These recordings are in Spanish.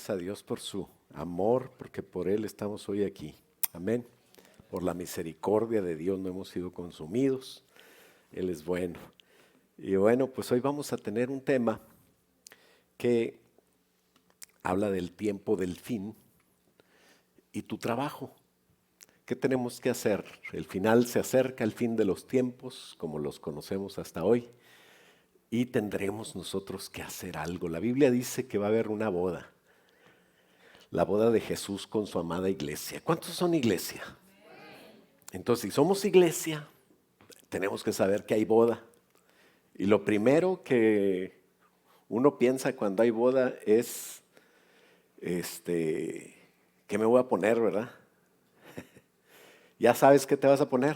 Gracias a Dios por su amor, porque por Él estamos hoy aquí. Amén. Por la misericordia de Dios no hemos sido consumidos. Él es bueno. Y bueno, pues hoy vamos a tener un tema que habla del tiempo del fin y tu trabajo. ¿Qué tenemos que hacer? El final se acerca, el fin de los tiempos, como los conocemos hasta hoy, y tendremos nosotros que hacer algo. La Biblia dice que va a haber una boda, la boda de Jesús con su amada iglesia. ¿Cuántos son iglesia? Entonces, si somos iglesia, tenemos que saber que hay boda. Y lo primero que uno piensa cuando hay boda es, ¿qué me voy a poner, verdad? Ya sabes qué te vas a poner.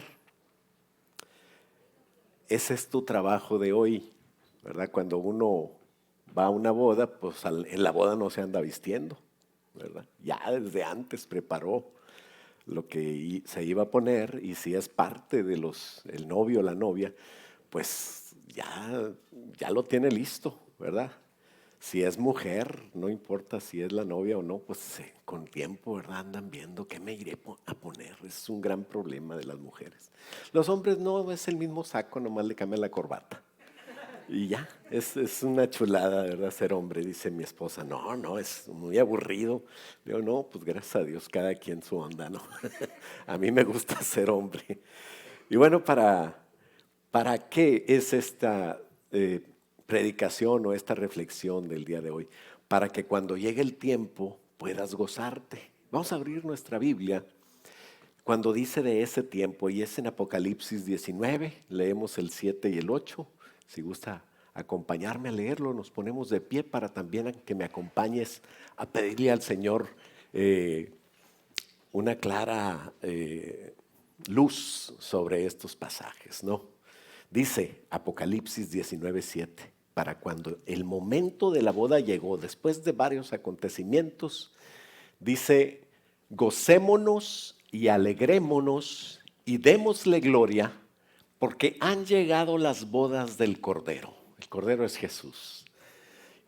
Ese es tu trabajo de hoy, ¿verdad? Cuando uno va a una boda, pues en la boda no se anda vistiendo, ¿verdad? Ya desde antes preparó lo que se iba a poner, y si es parte de el novio o la novia, pues ya lo tiene listo, ¿verdad? Si es mujer, no importa si es la novia o no, pues con tiempo, ¿verdad? Andan viendo qué me iré a poner. Es un gran problema de las mujeres. Los hombres no, es el mismo saco, nomás le cambian la corbata. Y ya, es una chulada, ¿verdad? Ser hombre, dice mi esposa. No, es muy aburrido. Digo, no, pues gracias a Dios, cada quien su onda, ¿no? A mí me gusta ser hombre. Y bueno, ¿para qué es esta predicación o esta reflexión del día de hoy? Para que cuando llegue el tiempo puedas gozarte. Vamos a abrir nuestra Biblia cuando dice de ese tiempo, y es en Apocalipsis 19, leemos el 7 y el 8. Si gusta acompañarme a leerlo, nos ponemos de pie para también que me acompañes a pedirle al Señor una clara luz sobre estos pasajes, ¿no? Dice Apocalipsis 19:7, para cuando el momento de la boda llegó, después de varios acontecimientos, dice, gocémonos y alegrémonos y démosle gloria, porque han llegado las bodas del Cordero. El Cordero es Jesús.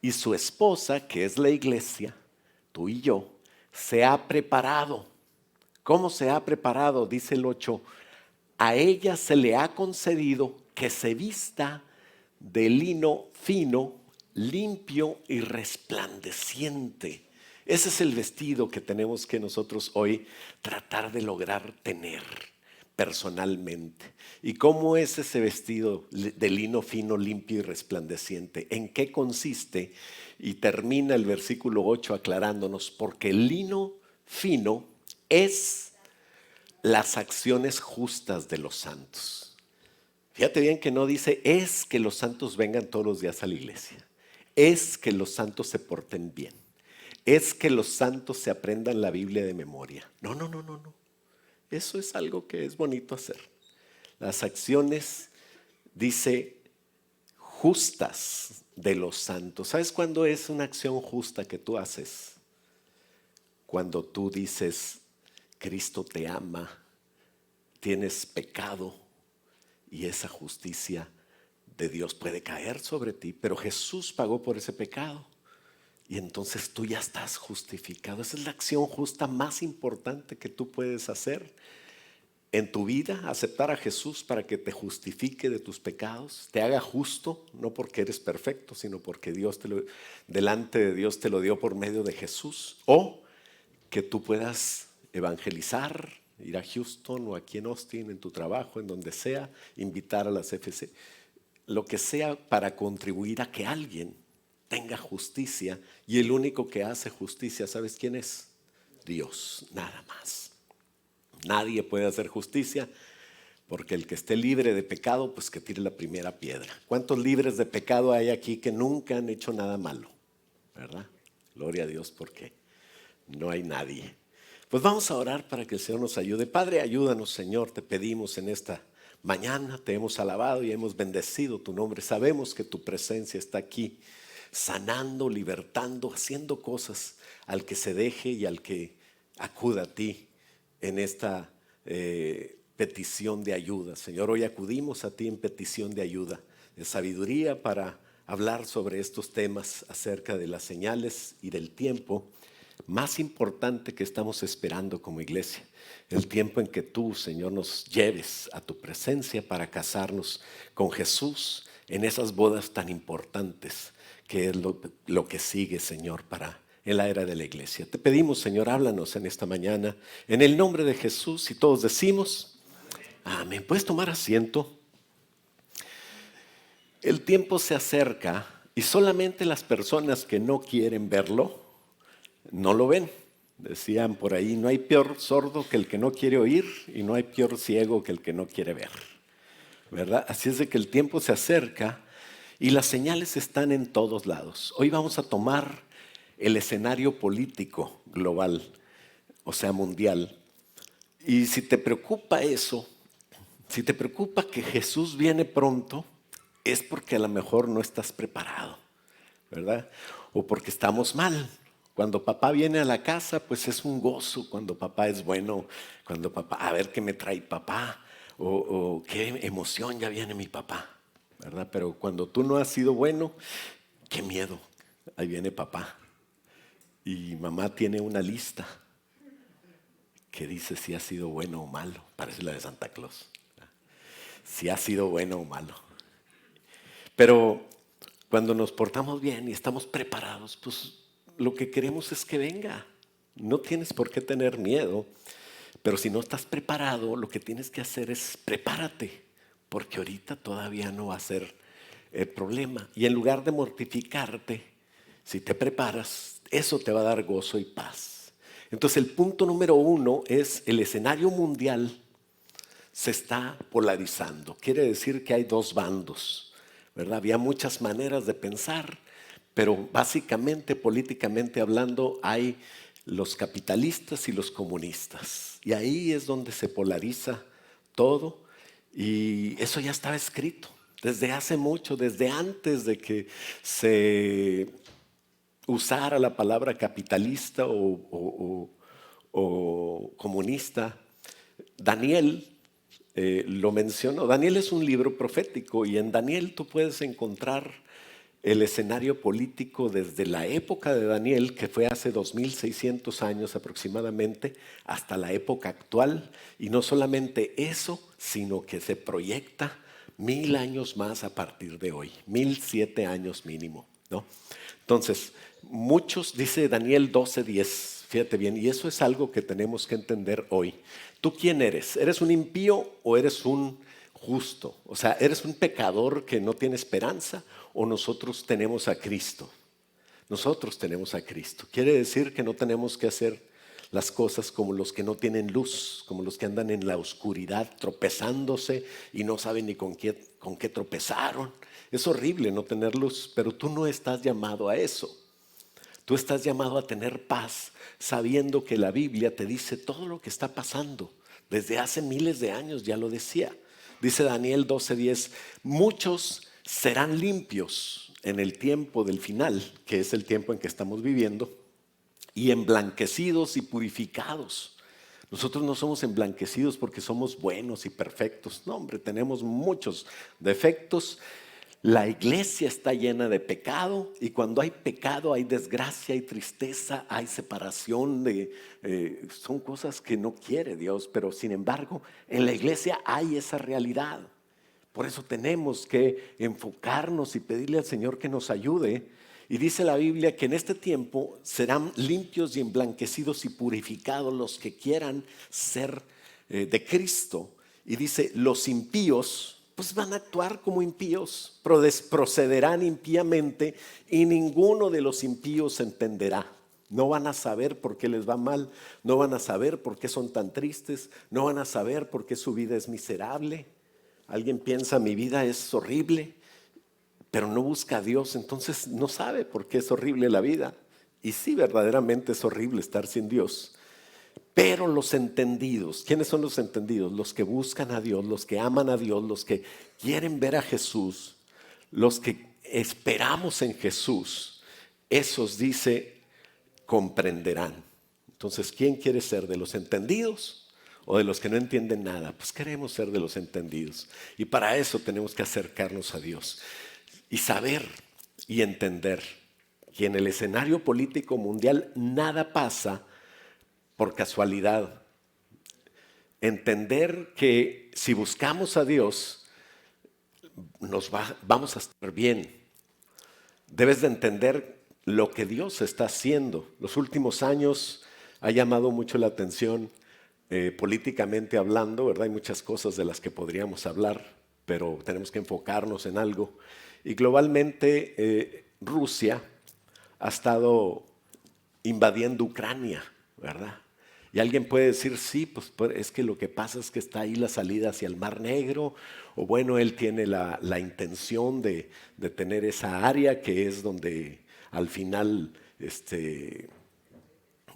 Y su esposa, que es la iglesia, tú y yo, se ha preparado. ¿Cómo se ha preparado? Dice el 8, a ella se le ha concedido que se vista de lino fino, limpio y resplandeciente. Ese es el vestido que tenemos que nosotros hoy tratar de lograr tener personalmente. ¿Y cómo es ese vestido de lino fino, limpio y resplandeciente? ¿En qué consiste? Y termina el versículo 8 aclarándonos, porque el lino fino es las acciones justas de los santos. Fíjate bien que no dice es que los santos vengan todos los días a la iglesia, es que los santos se porten bien, es que los santos se aprendan la Biblia de memoria. No. Eso es algo que es bonito hacer. Las acciones, dice, justas de los santos. ¿Sabes cuándo es una acción justa que tú haces? Cuando tú dices, Cristo te ama, tienes pecado y esa justicia de Dios puede caer sobre ti, pero Jesús pagó por ese pecado y entonces tú ya estás justificado. Esa es la acción justa más importante que tú puedes hacer en tu vida, aceptar a Jesús para que te justifique de tus pecados, te haga justo, no porque eres perfecto, sino porque delante de Dios te lo dio por medio de Jesús, o que tú puedas evangelizar, ir a Houston o aquí en Austin, en tu trabajo, en donde sea, invitar a las FC, lo que sea para contribuir a que alguien tenga justicia. Y el único que hace justicia, ¿sabes quién es? Dios, nada más. Nadie puede hacer justicia, porque el que esté libre de pecado, pues que tire la primera piedra. ¿Cuántos libres de pecado hay aquí que nunca han hecho nada malo? ¿Verdad? Gloria a Dios, porque no hay nadie. Pues vamos a orar para que el Señor nos ayude. Padre, ayúdanos, Señor, te pedimos en esta mañana. Te hemos alabado y hemos bendecido tu nombre. Sabemos que tu presencia está aquí, sanando, libertando, haciendo cosas al que se deje y al que acuda a ti en esta petición de ayuda. Señor, hoy acudimos a ti en petición de ayuda, de sabiduría para hablar sobre estos temas acerca de las señales y del tiempo. más importante que estamos esperando como iglesia. El tiempo en que tú, Señor, nos lleves a tu presencia para casarnos con Jesús en esas bodas tan importantes que es lo que sigue, Señor, para en la era de la iglesia. Te pedimos, Señor, háblanos en esta mañana en el nombre de Jesús y todos decimos, amén. ¿Puedes tomar asiento? El tiempo se acerca y solamente las personas que no quieren verlo, no lo ven. Decían por ahí, no hay peor sordo que el que no quiere oír y no hay peor ciego que el que no quiere ver, ¿verdad? Así es de que el tiempo se acerca y las señales están en todos lados. Hoy vamos a tomar el escenario político global, o sea, mundial. Y si te preocupa eso, si te preocupa que Jesús viene pronto, es porque a lo mejor no estás preparado, ¿verdad? O porque estamos mal. Cuando papá viene a la casa, pues es un gozo cuando papá es bueno, cuando papá, a ver qué me trae papá, o qué emoción, ya viene mi papá, ¿verdad? Pero cuando tú no has sido bueno, qué miedo, ahí viene papá. Y mamá tiene una lista que dice si ha sido bueno o malo, parece la de Santa Claus, si ha sido bueno o malo. Pero cuando nos portamos bien y estamos preparados, pues lo que queremos es que venga. No tienes por qué tener miedo, pero si no estás preparado, lo que tienes que hacer es prepárate, porque ahorita todavía no va a ser el problema. Y en lugar de mortificarte, si te preparas, eso te va a dar gozo y paz. Entonces el punto número 1 es el escenario mundial se está polarizando. Quiere decir que hay dos bandos, ¿verdad? Había muchas maneras de pensar, pero básicamente, políticamente hablando, hay los capitalistas y los comunistas. Y ahí es donde se polariza todo. Y eso ya estaba escrito desde hace mucho, desde antes de que se usara la palabra capitalista o comunista. Daniel lo mencionó. Daniel es un libro profético y en Daniel tú puedes encontrar el escenario político desde la época de Daniel, que fue hace 2600 años aproximadamente, hasta la época actual. Y no solamente eso, sino que se proyecta 1000 años más a partir de hoy, 1007 años mínimo, ¿no? Entonces, muchos, dice Daniel 12:10, fíjate bien, y eso es algo que tenemos que entender hoy. ¿Tú quién eres? ¿Eres un impío o eres un justo? O sea, ¿eres un pecador que no tiene esperanza o nosotros tenemos a Cristo? Nosotros tenemos a Cristo. Quiere decir que no tenemos que hacer las cosas como los que no tienen luz, como los que andan en la oscuridad tropezándose y no saben ni con qué tropezaron. Es horrible no tener luz, pero tú no estás llamado a eso. Tú estás llamado a tener paz, sabiendo que la Biblia te dice todo lo que está pasando. Desde hace miles de años ya lo decía. Dice Daniel 12:10, muchos serán limpios en el tiempo del final, que es el tiempo en que estamos viviendo, y emblanquecidos y purificados. Nosotros no somos emblanquecidos porque somos buenos y perfectos. No, hombre, tenemos muchos defectos. La iglesia está llena de pecado y cuando hay pecado hay desgracia, hay tristeza, hay separación. Son cosas que no quiere Dios, pero sin embargo en la iglesia hay esa realidad. Por eso tenemos que enfocarnos y pedirle al Señor que nos ayude. Y dice la Biblia que en este tiempo serán limpios y emblanquecidos y purificados los que quieran ser de Cristo. Y dice, los impíos pues van a actuar como impíos, procederán impíamente y ninguno de los impíos entenderá. No van a saber por qué les va mal, no van a saber por qué son tan tristes, no van a saber por qué su vida es miserable. Alguien piensa, mi vida es horrible, pero no busca a Dios, entonces no sabe por qué es horrible la vida. Y sí, verdaderamente es horrible estar sin Dios. Pero los entendidos, ¿quiénes son los entendidos? Los que buscan a Dios, los que aman a Dios, los que quieren ver a Jesús, los que esperamos en Jesús, esos dice, comprenderán. Entonces, ¿quién quiere ser? ¿De los entendidos o de los que no entienden nada? Pues queremos ser de los entendidos. Y para eso tenemos que acercarnos a Dios y saber y entender que en el escenario político mundial nada pasa por casualidad. Entender que si buscamos a Dios, vamos a estar bien. Debes de entender lo que Dios está haciendo. Los últimos años ha llamado mucho la atención, políticamente hablando, ¿verdad? Hay muchas cosas de las que podríamos hablar, pero tenemos que enfocarnos en algo. Y globalmente Rusia ha estado invadiendo Ucrania, ¿verdad? Y alguien puede decir, sí, pues es que lo que pasa es que está ahí la salida hacia el Mar Negro, o bueno, él tiene la intención de tener esa área que es donde al final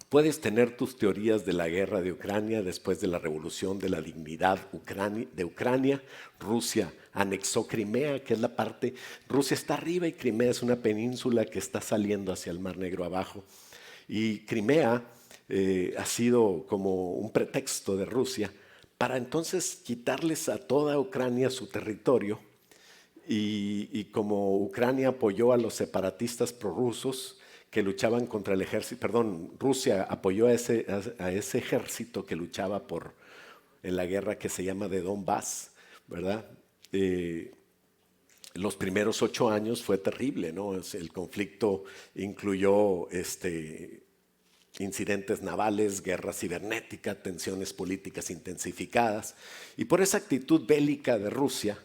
puedes tener tus teorías de la guerra de Ucrania después de la revolución de la dignidad de Ucrania. Rusia anexó Crimea, que es la parte, Rusia está arriba y Crimea es una península que está saliendo hacia el Mar Negro abajo. Y Crimea ha sido como un pretexto de Rusia para entonces quitarles a toda Ucrania su territorio. Y como Ucrania apoyó a los separatistas prorrusos que luchaban contra el ejército, perdón, Rusia apoyó a ese ejército que luchaba en la guerra que se llama de Donbass, ¿verdad? Los primeros 8 años fue terrible, ¿no? El conflicto incluyó incidentes navales, guerra cibernética, tensiones políticas intensificadas. Y por esa actitud bélica de Rusia,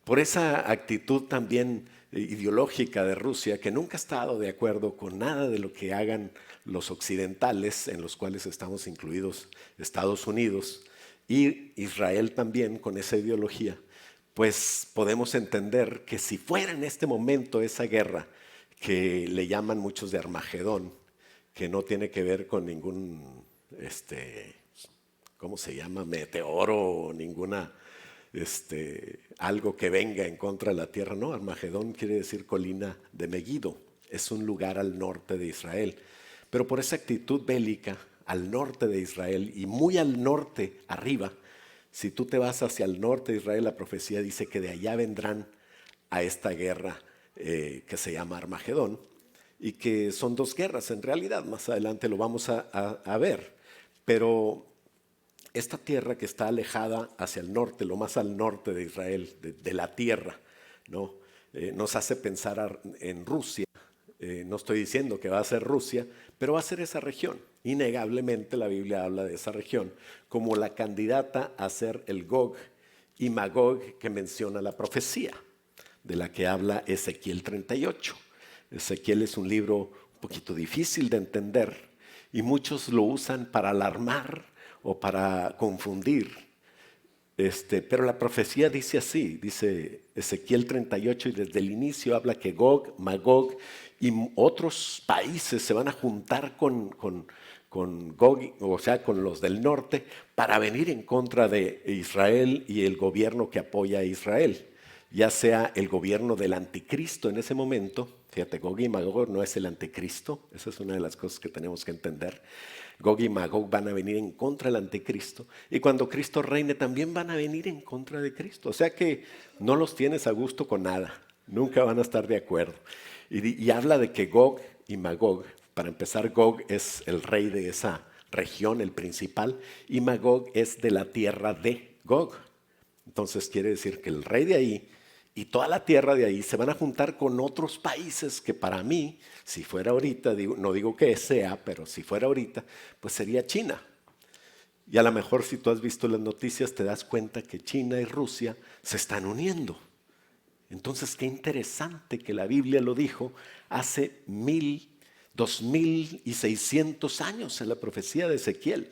por esa actitud también ideológica de Rusia, que nunca ha estado de acuerdo con nada de lo que hagan los occidentales, en los cuales estamos incluidos Estados Unidos y Israel también con esa ideología, pues podemos entender que si fuera en este momento esa guerra que le llaman muchos de Armagedón, que no tiene que ver con ningún, ¿cómo se llama? Meteoro o ninguna, algo que venga en contra de la tierra. No, Armagedón quiere decir colina de Megiddo. Es un lugar al norte de Israel. Pero por esa actitud bélica, al norte de Israel y muy al norte arriba, si tú te vas hacia el norte de Israel, la profecía dice que de allá vendrán a esta guerra que se llama Armagedón, y que son 2 guerras en realidad, más adelante lo vamos a ver, pero esta tierra que está alejada hacia el norte, lo más al norte de Israel, de la tierra, ¿no? Nos hace pensar en Rusia. No estoy diciendo que va a ser Rusia, pero va a ser esa región. Innegablemente la Biblia habla de esa región como la candidata a ser el Gog y Magog que menciona la profecía, de la que habla Ezequiel 38. Ezequiel es un libro un poquito difícil de entender y muchos lo usan para alarmar o para confundir. Pero la profecía dice así, dice Ezequiel 38, y desde el inicio habla que Gog, Magog y otros países se van a juntar con Gog, o sea, con los del norte, para venir en contra de Israel y el gobierno que apoya a Israel, ya sea el gobierno del anticristo en ese momento. Fíjate, Gog y Magog no es el anticristo, esa es una de las cosas que tenemos que entender. Gog y Magog van a venir en contra del anticristo, y cuando Cristo reine también van a venir en contra de Cristo. O sea que no los tienes a gusto con nada, nunca van a estar de acuerdo. Y habla de que Gog y Magog, para empezar, Gog es el rey de esa región, el principal, y Magog es de la tierra de Gog. Entonces quiere decir que el rey de ahí y toda la tierra de ahí se van a juntar con otros países que para mí, si fuera ahorita, no digo que sea, pero si fuera ahorita, pues sería China. Y a lo mejor si tú has visto las noticias te das cuenta que China y Rusia se están uniendo. Entonces qué interesante que la Biblia lo dijo hace 2600 años en la profecía de Ezequiel.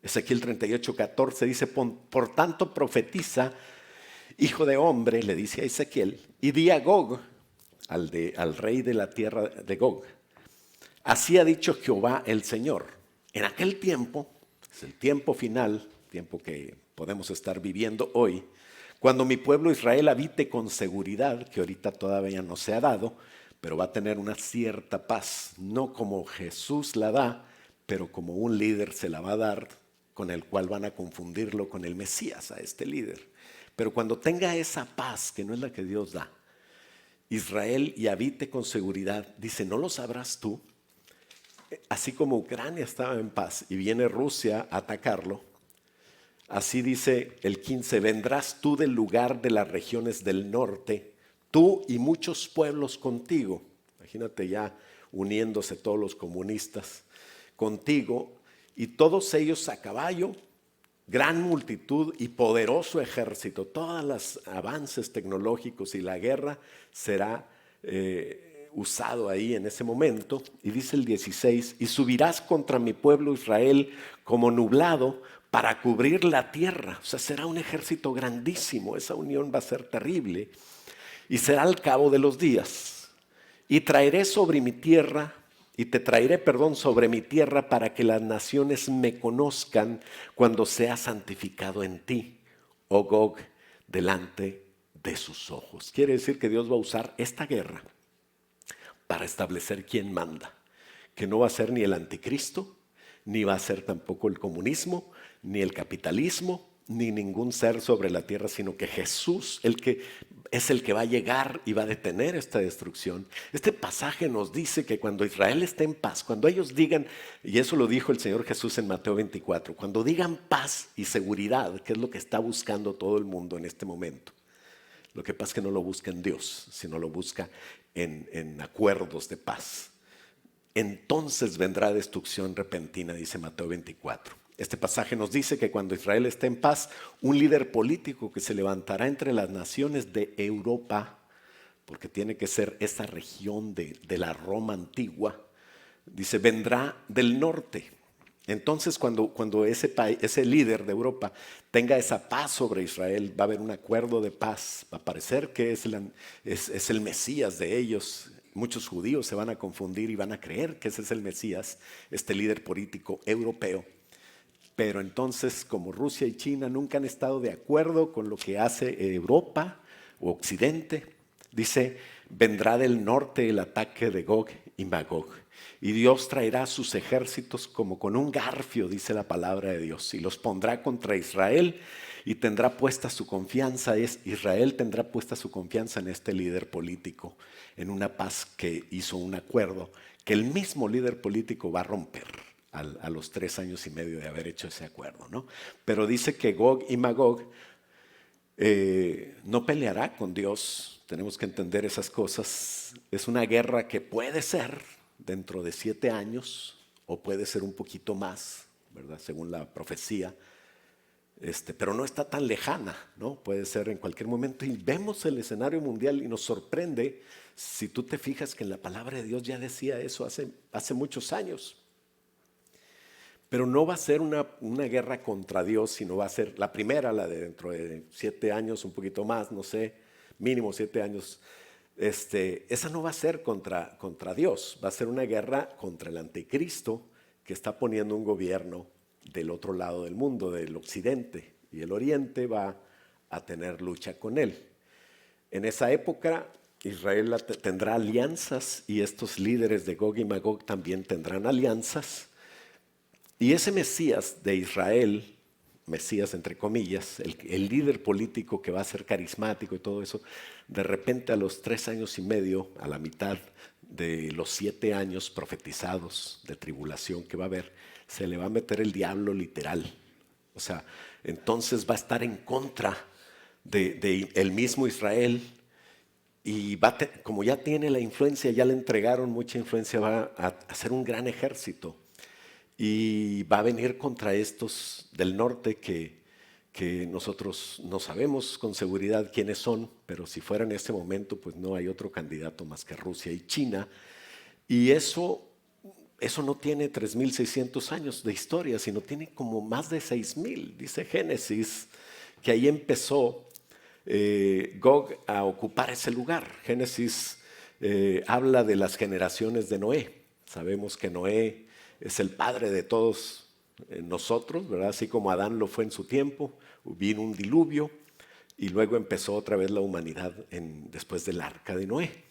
Ezequiel 38:14 dice, por tanto profetiza, hijo de hombre, le dice a Ezequiel, y di a Gog, al rey de la tierra de Gog, así ha dicho Jehová el Señor. En aquel tiempo, es el tiempo final, tiempo que podemos estar viviendo hoy, cuando mi pueblo Israel habite con seguridad, que ahorita todavía no se ha dado, pero va a tener una cierta paz, no como Jesús la da, pero como un líder se la va a dar, con el cual van a confundirlo con el Mesías, a este líder. Pero cuando tenga esa paz, que no es la que Dios da, Israel y habite con seguridad. Dice, ¿no lo sabrás tú? Así como Ucrania estaba en paz y viene Rusia a atacarlo, así dice el 15, vendrás tú del lugar de las regiones del norte, tú y muchos pueblos contigo. Imagínate ya uniéndose todos los comunistas contigo, y todos ellos a caballo, gran multitud y poderoso ejército. Todos los avances tecnológicos y la guerra será usado ahí en ese momento. Y dice el 16, y subirás contra mi pueblo Israel como nublado para cubrir la tierra. O sea, será un ejército grandísimo, esa unión va a ser terrible. Y será al cabo de los días. Y traeré sobre mi tierra, y te traeré, perdón, sobre mi tierra para que las naciones me conozcan cuando sea santificado en ti, oh Gog, delante de sus ojos. Quiere decir que Dios va a usar esta guerra para establecer quién manda, que no va a ser ni el anticristo, ni va a ser tampoco el comunismo, ni el capitalismo, ni ningún ser sobre la tierra, sino que Jesús, es el que va a llegar y va a detener esta destrucción. Este pasaje nos dice que cuando Israel esté en paz, cuando ellos digan, y eso lo dijo el Señor Jesús en Mateo 24, cuando digan paz y seguridad, que es lo que está buscando todo el mundo en este momento. Lo que pasa es que no lo busca en Dios, sino lo busca en acuerdos de paz. Entonces vendrá destrucción repentina, dice Mateo 24. Este pasaje nos dice que cuando Israel esté en paz, un líder político que se levantará entre las naciones de Europa, porque tiene que ser esa región de la Roma antigua, dice, vendrá del norte. Entonces cuando ese líder de Europa tenga esa paz sobre Israel, va a haber un acuerdo de paz, va a parecer que es el Mesías de ellos. Muchos judíos se van a confundir y van a creer que ese es el Mesías, este líder político europeo. Pero entonces, como Rusia y China nunca han estado de acuerdo con lo que hace Europa o Occidente, dice, vendrá del norte el ataque de Gog y Magog. Y Dios traerá sus ejércitos como con un garfio, dice la palabra de Dios, y los pondrá contra Israel y tendrá puesta su confianza, Israel tendrá puesta su confianza en este líder político, en una paz que hizo un acuerdo que el mismo líder político va a romper a los 3 años y medio de haber hecho ese acuerdo, ¿no? Pero dice que Gog y Magog no peleará con Dios. Tenemos que entender esas cosas. Es una guerra que puede ser dentro de 7 años o puede ser un poquito más, ¿verdad? Según la profecía. Pero no está tan lejana, ¿no? Puede ser en cualquier momento. Y vemos el escenario mundial y nos sorprende, si tú te fijas, que en la palabra de Dios ya decía eso hace muchos años. Pero no va a ser una guerra contra Dios, sino va a ser la primera, la de dentro de 7 años, un poquito más, no sé, mínimo 7 años. Esa no va a ser contra Dios, va a ser una guerra contra el anticristo que está poniendo un gobierno del otro lado del mundo, del occidente, y el oriente va a tener lucha con él. En esa época Israel tendrá alianzas y estos líderes de Gog y Magog también tendrán alianzas. Y ese Mesías de Israel, Mesías entre comillas, el líder político que va a ser carismático y todo eso, de repente a los 3 años y medio, a la mitad de los 7 años profetizados de tribulación que va a haber, se le va a meter el diablo literal. O sea, entonces va a estar en contra de el mismo Israel y como ya tiene la influencia, ya le entregaron mucha influencia, va a hacer un gran ejército. Y va a venir contra estos del norte que nosotros no sabemos con seguridad quiénes son, pero si fuera en este momento, pues no hay otro candidato más que Rusia y China. Y eso no tiene 3,600 años de historia, sino tiene como más de 6,000. Dice Génesis que ahí empezó Gog a ocupar ese lugar. Génesis habla de las generaciones de Noé. Sabemos que Noé es el padre de todos nosotros, ¿verdad? Así como Adán lo fue en su tiempo, vino un diluvio y luego empezó otra vez la humanidad después del arca de Noé.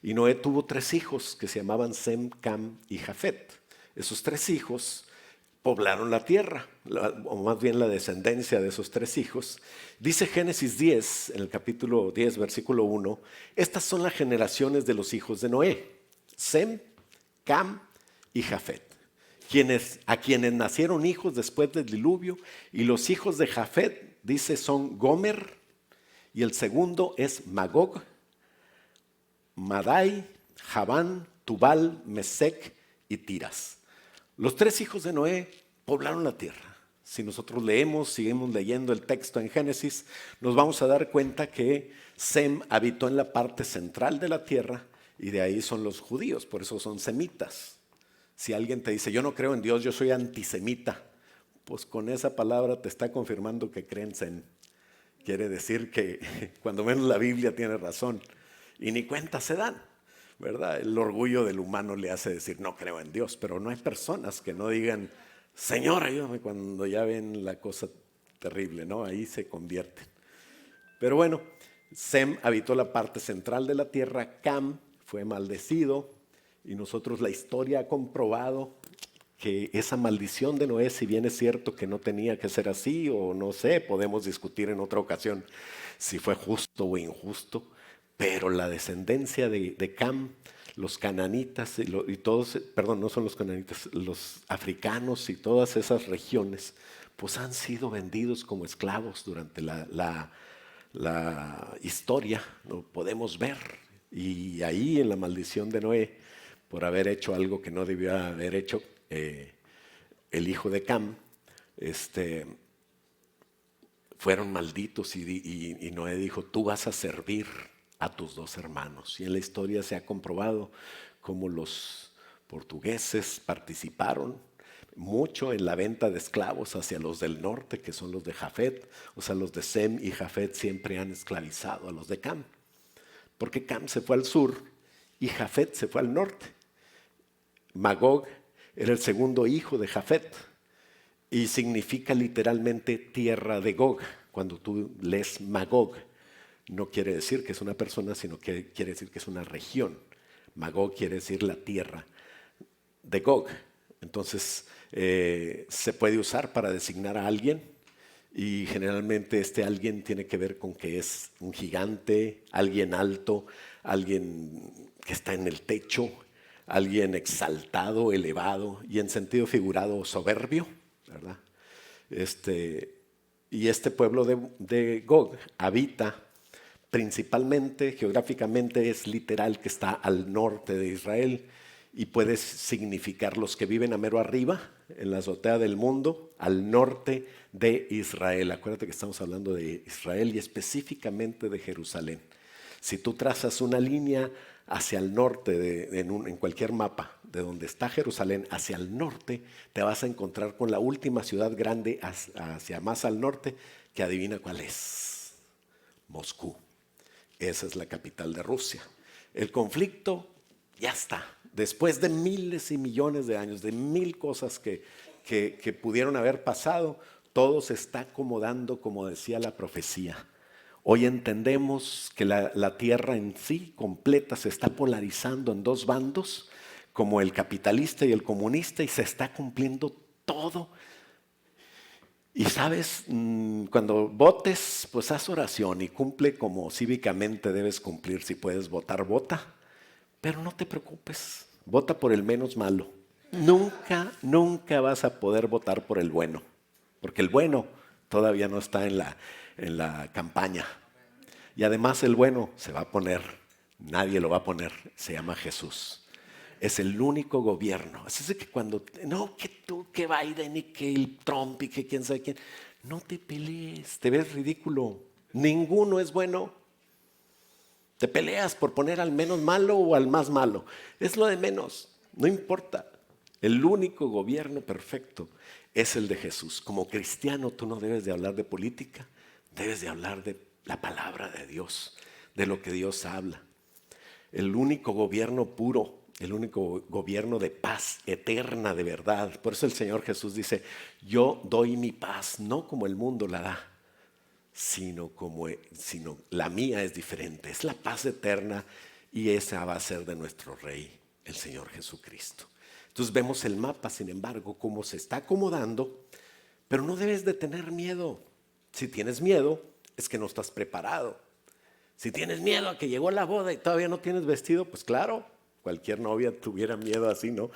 Y Noé tuvo 3 hijos que se llamaban Sem, Cam y Jafet. Esos 3 hijos poblaron la tierra, o más bien la descendencia de esos 3 hijos. Dice Génesis 10, en el capítulo 10, versículo 1, estas son las generaciones de los hijos de Noé: Sem, Cam y Jafet, a quienes nacieron hijos después del diluvio. Y los hijos de Jafet, dice, son Gomer, y el segundo es Magog, Madai, Javán, Tubal, Mesec y Tiras. Los 3 hijos de Noé poblaron la tierra. Si nosotros seguimos leyendo el texto en Génesis, nos vamos a dar cuenta que Sem habitó en la parte central de la tierra, y de ahí son los judíos, por eso son semitas. Si alguien te dice, yo no creo en Dios, yo soy antisemita, pues con esa palabra te está confirmando que creen en Sem. Quiere decir que cuando menos la Biblia tiene razón, y ni cuenta se dan, ¿verdad? El orgullo del humano le hace decir, no creo en Dios, pero no hay personas que no digan, Señor, ayúdame, cuando ya ven la cosa terrible, ¿no? Ahí se convierten. Pero bueno, Sem habitó la parte central de la tierra, Cam fue maldecido, y nosotros, la historia ha comprobado que esa maldición de Noé, si bien es cierto que no tenía que ser así, o no sé, podemos discutir en otra ocasión si fue justo o injusto, pero la descendencia de Cam, los cananitas y todos, perdón, no son los cananitas, los africanos y todas esas regiones, pues han sido vendidos como esclavos durante la historia, lo podemos ver. Y ahí, en la maldición de Noé, por haber hecho algo que no debió haber hecho, el hijo de Cam, fueron malditos, y Noé dijo, tú vas a servir a tus 2 hermanos. Y en la historia se ha comprobado cómo los portugueses participaron mucho en la venta de esclavos hacia los del norte, que son los de Jafet. O sea, los de Sem y Jafet siempre han esclavizado a los de Cam, porque Cam se fue al sur y Jafet se fue al norte. Magog era el segundo hijo de Jafet y significa literalmente tierra de Gog. Cuando tú lees Magog, no quiere decir que es una persona, sino que quiere decir que es una región. Magog quiere decir la tierra de Gog. Entonces se puede usar para designar a alguien, y generalmente alguien tiene que ver con que es un gigante, alguien alto, alguien que está en el techo, alguien exaltado, elevado, y en sentido figurado soberbio, ¿verdad? Y este pueblo de Gog habita principalmente, geográficamente es literal que está al norte de Israel, y puede significar los que viven a mero arriba, en la azotea del mundo, al norte de Israel. Acuérdate que estamos hablando de Israel y específicamente de Jerusalén. Si tú trazas una línea hacia el norte, en cualquier mapa, de donde está Jerusalén hacia el norte, te vas a encontrar con la última ciudad grande hacia más al norte, que adivina cuál es: Moscú. Esa es la capital de Rusia. El conflicto ya está. Después de miles y millones de años, de 1000 cosas que pudieron haber pasado, todo se está acomodando, como decía la profecía. Hoy entendemos que la tierra en sí completa se está polarizando en 2 bandos, como el capitalista y el comunista, y se está cumpliendo todo. Y sabes, cuando votes, pues haz oración y cumple como cívicamente debes cumplir. Si puedes votar, vota, pero no te preocupes, vota por el menos malo. Nunca vas a poder votar por el bueno, porque el bueno todavía no está en la campaña. Y además el bueno se va a poner, nadie lo va a poner, se llama Jesús. Es el único gobierno. Así es de que cuando, no, que tú, que Biden y que el Trump y que quién sabe quién, no te pelees, te ves ridículo. Ninguno es bueno. Te peleas por poner al menos malo o al más malo. Es lo de menos, no importa. El único gobierno perfecto es el de Jesús. Como cristiano tú no debes de hablar de política, debes de hablar de la palabra de Dios, de lo que Dios habla. El único gobierno puro, el único gobierno de paz eterna, de verdad. Por eso el Señor Jesús dice, yo doy mi paz, no como el mundo la da, sino la mía es diferente. Es la paz eterna, y esa va a ser de nuestro Rey, el Señor Jesucristo. Entonces vemos el mapa, sin embargo, cómo se está acomodando, pero no debes de tener miedo. Si tienes miedo, es que no estás preparado. Si tienes miedo a que llegó la boda y todavía no tienes vestido, pues claro, cualquier novia tuviera miedo así, ¿no?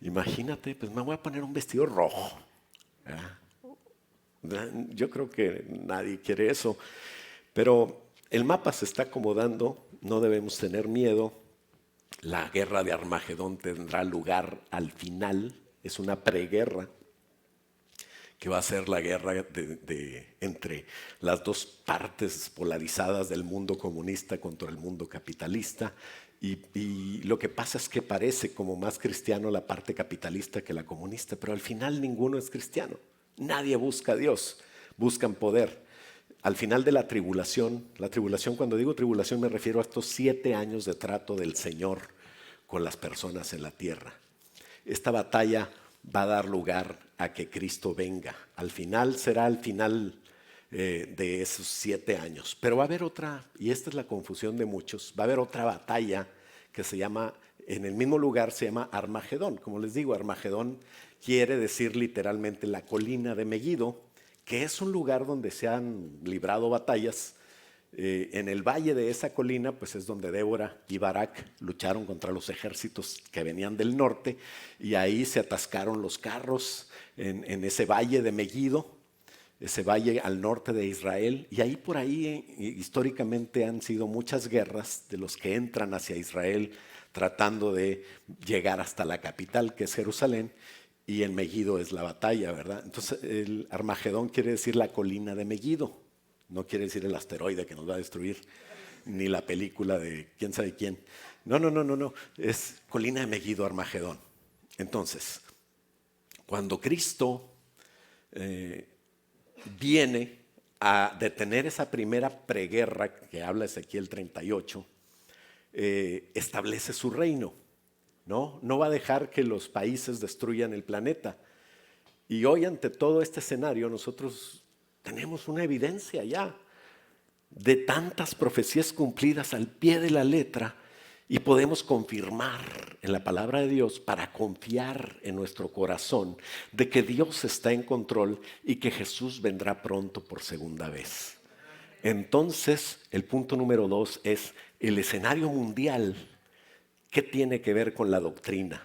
Imagínate, pues me voy a poner un vestido rojo. ¿Verdad? Yo creo que nadie quiere eso, pero el mapa se está acomodando, no debemos tener miedo. La guerra de Armagedón tendrá lugar al final, es una preguerra que va a ser la guerra entre las dos partes polarizadas del mundo comunista contra el mundo capitalista. Y lo que pasa es que parece como más cristiano la parte capitalista que la comunista, pero al final ninguno es cristiano. Nadie busca a Dios, buscan poder. Al final de la tribulación, cuando digo tribulación me refiero a estos 7 años de trato del Señor con las personas en la tierra. Esta batalla va a dar lugar a que Cristo venga. Al final será el final de esos 7 años. Pero va a haber otra, y esta es la confusión de muchos, va a haber otra batalla que se llama, en el mismo lugar se llama Armagedón. Como les digo, Armagedón quiere decir literalmente la colina de Megiddo, que es un lugar donde se han librado batallas. En el valle de esa colina, pues es donde Débora y Barak lucharon contra los ejércitos que venían del norte, y ahí se atascaron los carros en ese valle de Megiddo, ese valle al norte de Israel, y ahí por ahí históricamente han sido muchas guerras de los que entran hacia Israel tratando de llegar hasta la capital, que es Jerusalén, y en Megiddo es la batalla, ¿verdad? Entonces el Armagedón quiere decir la colina de Megiddo. No quiere decir el asteroide que nos va a destruir, ni la película de quién sabe quién. No. Es colina de Megiddo, Armagedón. Entonces, cuando Cristo viene a detener esa primera preguerra que habla Ezequiel 38, establece su reino. No va a dejar que los países destruyan el planeta. Y hoy, ante todo este escenario, nosotros tenemos una evidencia ya de tantas profecías cumplidas al pie de la letra, y podemos confirmar en la palabra de Dios para confiar en nuestro corazón de que Dios está en control y que Jesús vendrá pronto por segunda vez. Entonces, el punto número 2 es el escenario mundial. ¿Qué tiene que ver con la doctrina?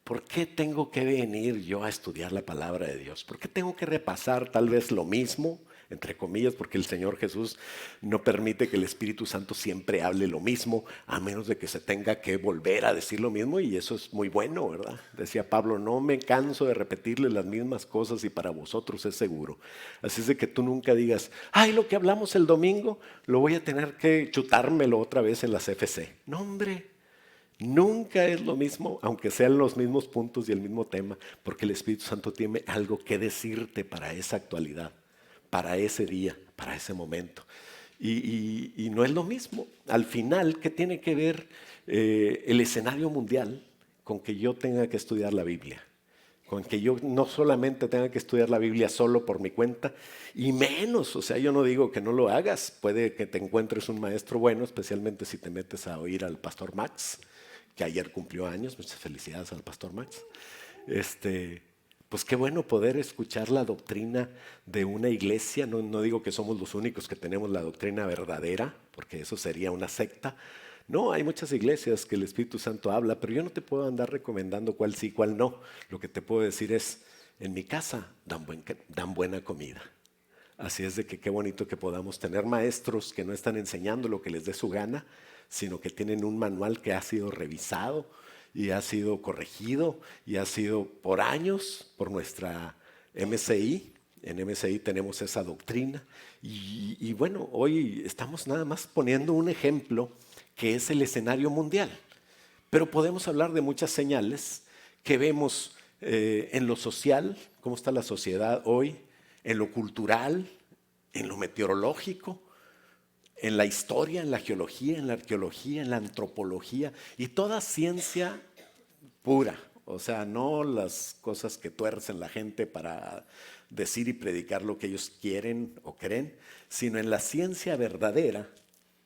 ¿Por qué tengo que venir yo a estudiar la palabra de Dios? ¿Por qué tengo que repasar tal vez lo mismo, entre comillas? Porque el Señor Jesús no permite que el Espíritu Santo siempre hable lo mismo, a menos de que se tenga que volver a decir lo mismo, y eso es muy bueno, ¿verdad? Decía Pablo, no me canso de repetirles las mismas cosas y para vosotros es seguro. Así es de que tú nunca digas, ay, lo que hablamos el domingo, lo voy a tener que chutármelo otra vez en las FC. No, hombre. Nunca es lo mismo, aunque sean los mismos puntos y el mismo tema, porque el Espíritu Santo tiene algo que decirte para esa actualidad, para ese día, para ese momento. Y no es lo mismo. Al final, ¿qué tiene que ver el escenario mundial con que yo tenga que estudiar la Biblia? Con que yo no solamente tenga que estudiar la Biblia solo por mi cuenta, y menos, o sea, yo no digo que no lo hagas. Puede que te encuentres un maestro bueno, especialmente si te metes a oír al pastor Max, que ayer cumplió años. Muchas felicidades al pastor Max. Pues qué bueno poder escuchar la doctrina de una iglesia. No digo que somos los únicos que tenemos la doctrina verdadera, porque eso sería una secta. No, hay muchas iglesias que el Espíritu Santo habla, pero yo no te puedo andar recomendando cuál sí, cuál no. Lo que te puedo decir es, en mi casa dan buena comida. Así es de que qué bonito que podamos tener maestros que no están enseñando lo que les dé su gana, sino que tienen un manual que ha sido revisado y ha sido corregido y ha sido por años por nuestra MCI. En MCI tenemos esa doctrina y bueno, hoy estamos nada más poniendo un ejemplo que es el escenario mundial. Pero podemos hablar de muchas señales que vemos en lo social, cómo está la sociedad hoy, en lo cultural, en lo meteorológico, en la historia, en la geología, en la arqueología, en la antropología y toda ciencia pura. O sea, no las cosas que tuercen la gente para decir y predicar lo que ellos quieren o creen, sino en la ciencia verdadera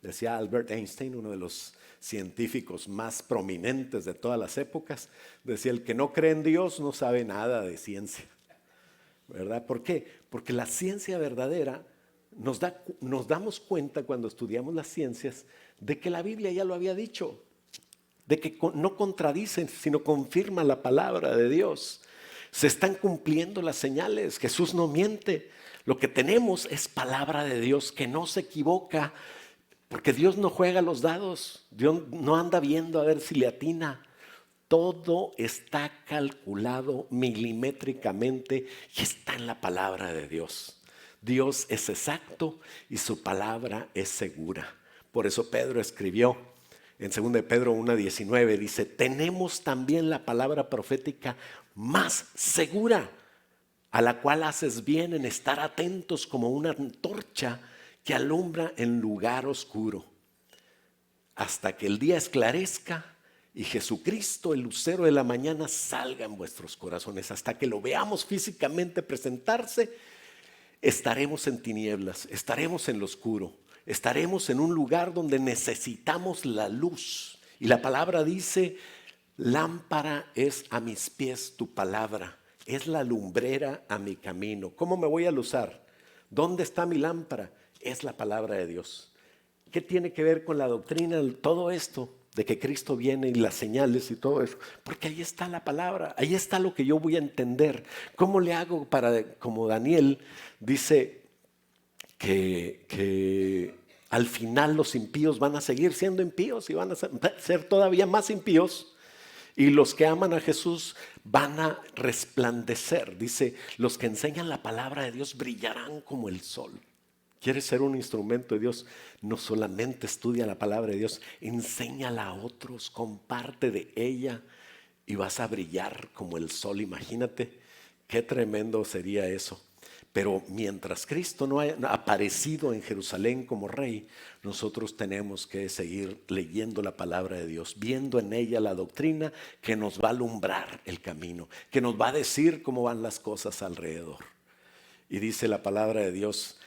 Decía Albert Einstein, uno de los científicos más prominentes de todas las épocas, decía: el que no cree en Dios no sabe nada de ciencia, ¿verdad? ¿Por qué? Porque la ciencia verdadera nos damos cuenta cuando estudiamos las ciencias de que la Biblia ya lo había dicho, de que no contradicen, sino confirma la palabra de Dios. Se están cumpliendo las señales. Jesús no miente. Lo que tenemos es palabra de Dios que no se equivoca, porque Dios no juega los dados. Dios no anda viendo a ver si le atina. Todo está calculado milimétricamente y está en la palabra de Dios. Dios es exacto y su palabra es segura. Por eso Pedro escribió en 2 de Pedro 1:19, dice: tenemos también la palabra profética más segura, a la cual haces bien en estar atentos como una antorcha que alumbra en lugar oscuro, hasta que el día esclarezca y Jesucristo, el lucero de la mañana, salga en vuestros corazones. Hasta que lo veamos físicamente presentarse, estaremos en tinieblas, estaremos en lo oscuro, estaremos en un lugar donde necesitamos la luz. Y la palabra dice: lámpara es a mis pies tu palabra, es la lumbrera a mi camino. ¿Cómo me voy a luzar? ¿Dónde está mi lámpara? Es la palabra de Dios. ¿Qué tiene que ver con la doctrina? Todo esto de que Cristo viene y las señales y todo eso, porque ahí está la palabra, ahí está lo que yo voy a entender. ¿Cómo le hago para, como Daniel dice, que al final los impíos van a seguir siendo impíos y van a ser todavía más impíos? Y los que aman a Jesús van a resplandecer. Dice: los que enseñan la palabra de Dios brillarán como el sol. ¿Quieres ser un instrumento de Dios? No solamente estudia la palabra de Dios, enséñala a otros, comparte de ella y vas a brillar como el sol. Imagínate qué tremendo sería eso. Pero mientras Cristo no haya aparecido en Jerusalén como rey, nosotros tenemos que seguir leyendo la palabra de Dios, viendo en ella la doctrina que nos va a alumbrar el camino, que nos va a decir cómo van las cosas alrededor. Y dice la palabra de Dios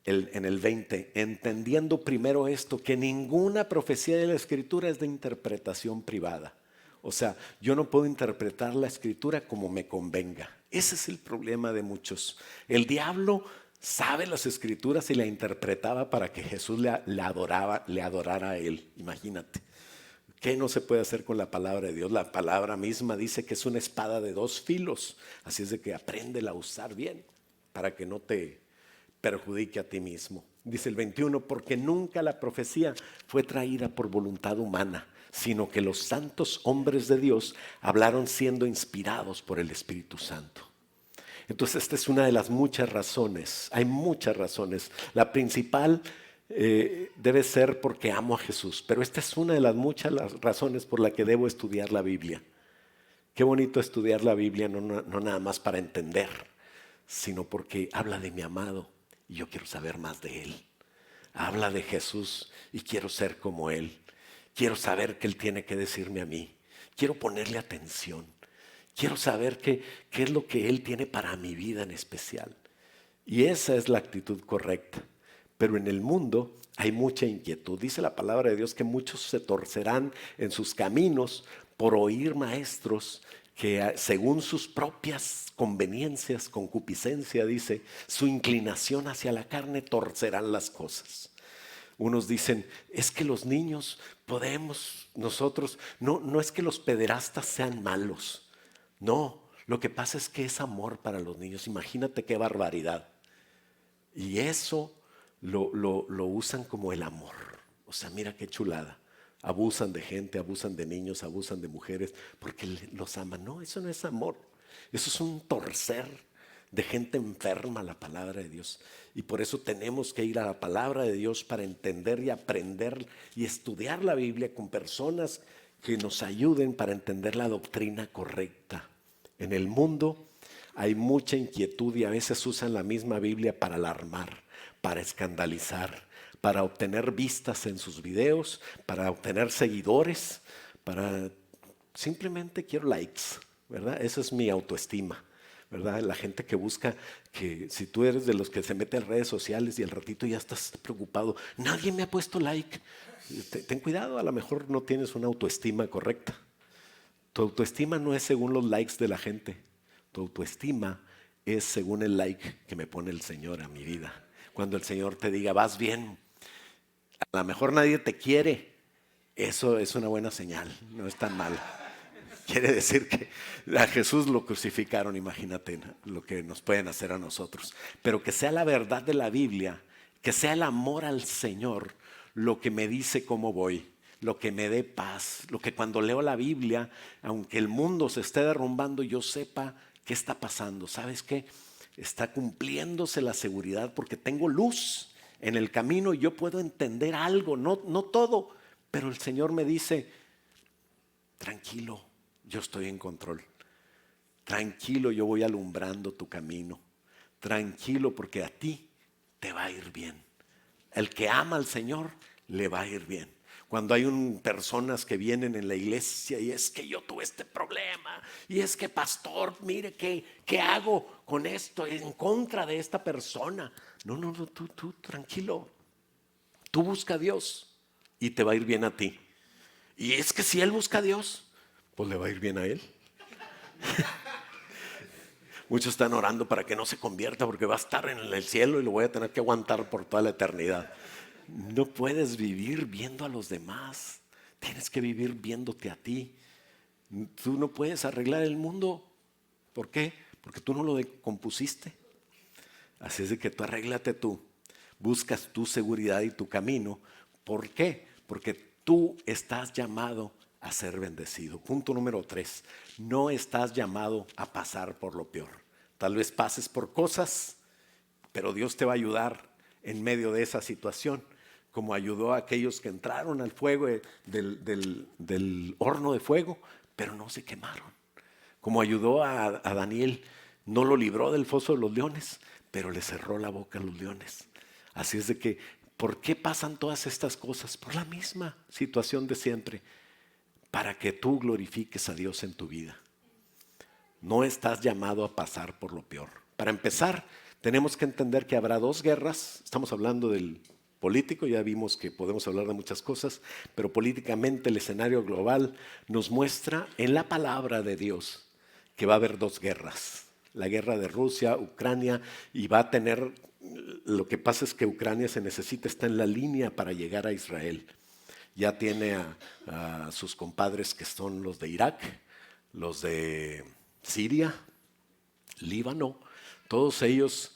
en el 20: entendiendo primero esto, que ninguna profecía de la Escritura es de interpretación privada. O sea, yo no puedo interpretar la Escritura como me convenga. Ese es el problema de muchos. El diablo sabe las Escrituras y la interpretaba para que Jesús le adorara a él. Imagínate. ¿Qué no se puede hacer con la palabra de Dios? La palabra misma dice que es una espada de dos filos. Así es de que apréndela a usar bien para que no te perjudique a ti mismo. Dice el 21: porque nunca la profecía fue traída por voluntad humana, sino que los santos hombres de Dios hablaron siendo inspirados por el Espíritu Santo. Entonces esta es una de las muchas razones. Hay muchas razones. La principal debe ser porque amo a Jesús, pero esta es una de las muchas razones por la que debo estudiar la Biblia. Qué bonito estudiar la Biblia, no nada más para entender, sino porque habla de mi amado y yo quiero saber más de Él. Habla de Jesús y quiero ser como Él. Quiero saber qué Él tiene que decirme a mí. Quiero ponerle atención. Quiero saber qué es lo que Él tiene para mi vida en especial. Y esa es la actitud correcta. Pero en el mundo hay mucha inquietud. Dice la palabra de Dios que muchos se torcerán en sus caminos por oír maestros que según sus propias conveniencias, concupiscencia, dice, su inclinación hacia la carne, torcerán las cosas. Unos dicen: es que los niños podemos, nosotros, no es que los pederastas sean malos. No, lo que pasa es que es amor para los niños. Imagínate qué barbaridad. Y eso lo usan como el amor. O sea, mira qué chulada. Abusan de gente, abusan de niños, abusan de mujeres porque los aman. No, eso no es amor. Eso es un torcer de gente enferma la palabra de Dios. Y por eso tenemos que ir a la palabra de Dios para entender y aprender y estudiar la Biblia con personas que nos ayuden para entender la doctrina correcta. En el mundo hay mucha inquietud y a veces usan la misma Biblia para alarmar, para escandalizar, para obtener vistas en sus videos, para obtener seguidores, para simplemente quiero likes, ¿verdad? Esa es mi autoestima. ¿verdad? La gente que busca, que si tú eres de los que se mete en redes sociales y al ratito ya estás preocupado, nadie me ha puesto like. Ten cuidado, a lo mejor no tienes una autoestima correcta. Tu autoestima no es según los likes de la gente. Tu autoestima es según el like que me pone el Señor a mi vida. Cuando el Señor te diga, vas bien, a lo mejor nadie te quiere, eso es una buena señal, no es tan mal. Quiere decir que a Jesús lo crucificaron, imagínate lo que nos pueden hacer a nosotros. Pero que sea la verdad de la Biblia, que sea el amor al Señor lo que me dice cómo voy, lo que me dé paz, lo que cuando leo la Biblia, aunque el mundo se esté derrumbando, yo sepa qué está pasando. ¿Sabes qué? Está cumpliéndose la seguridad porque tengo luz en el camino y yo puedo entender algo, no todo, pero el Señor me dice, tranquilo, yo estoy en control. Tranquilo, yo voy alumbrando tu camino. Tranquilo, porque a ti te va a ir bien. El que ama al Señor le va a ir bien. Cuando hay personas que vienen en la iglesia y es que yo tuve este problema y es que pastor, mire qué hago con esto en contra de esta persona. No, tú tranquilo. Tú busca a Dios y te va a ir bien a ti. Y es que si él busca a Dios, pues le va a ir bien a él. Muchos están orando para que no se convierta porque va a estar en el cielo y lo voy a tener que aguantar por toda la eternidad. No puedes vivir viendo a los demás. Tienes que vivir viéndote a ti. Tú no puedes arreglar el mundo. ¿Por qué? Porque tú no lo compusiste. Así es de que tú arréglate tú. Buscas tu seguridad y tu camino. ¿Por qué? Porque tú estás llamado a ser bendecido. Punto número 3. No estás llamado a pasar por lo peor. Tal vez pases por cosas, pero Dios te va a ayudar en medio de esa situación, como ayudó a aquellos que entraron al fuego del horno de fuego, pero no se quemaron. Como ayudó a Daniel, no lo libró del foso de los leones, pero le cerró la boca a los leones. Así es de que, ¿por qué pasan todas estas cosas? Por la misma situación de siempre, para que tú glorifiques a Dios en tu vida. No estás llamado a pasar por lo peor. Para empezar, tenemos que entender que habrá 2 guerras. Estamos hablando del político, ya vimos que podemos hablar de muchas cosas, pero políticamente el escenario global nos muestra en la palabra de Dios que va a haber 2 guerras. La guerra de Rusia, Ucrania, y va a tener, lo que pasa es que Ucrania se necesita, está en la línea para llegar a Israel. Ya tiene a sus compadres que son los de Irak, los de Siria, Líbano, todos ellos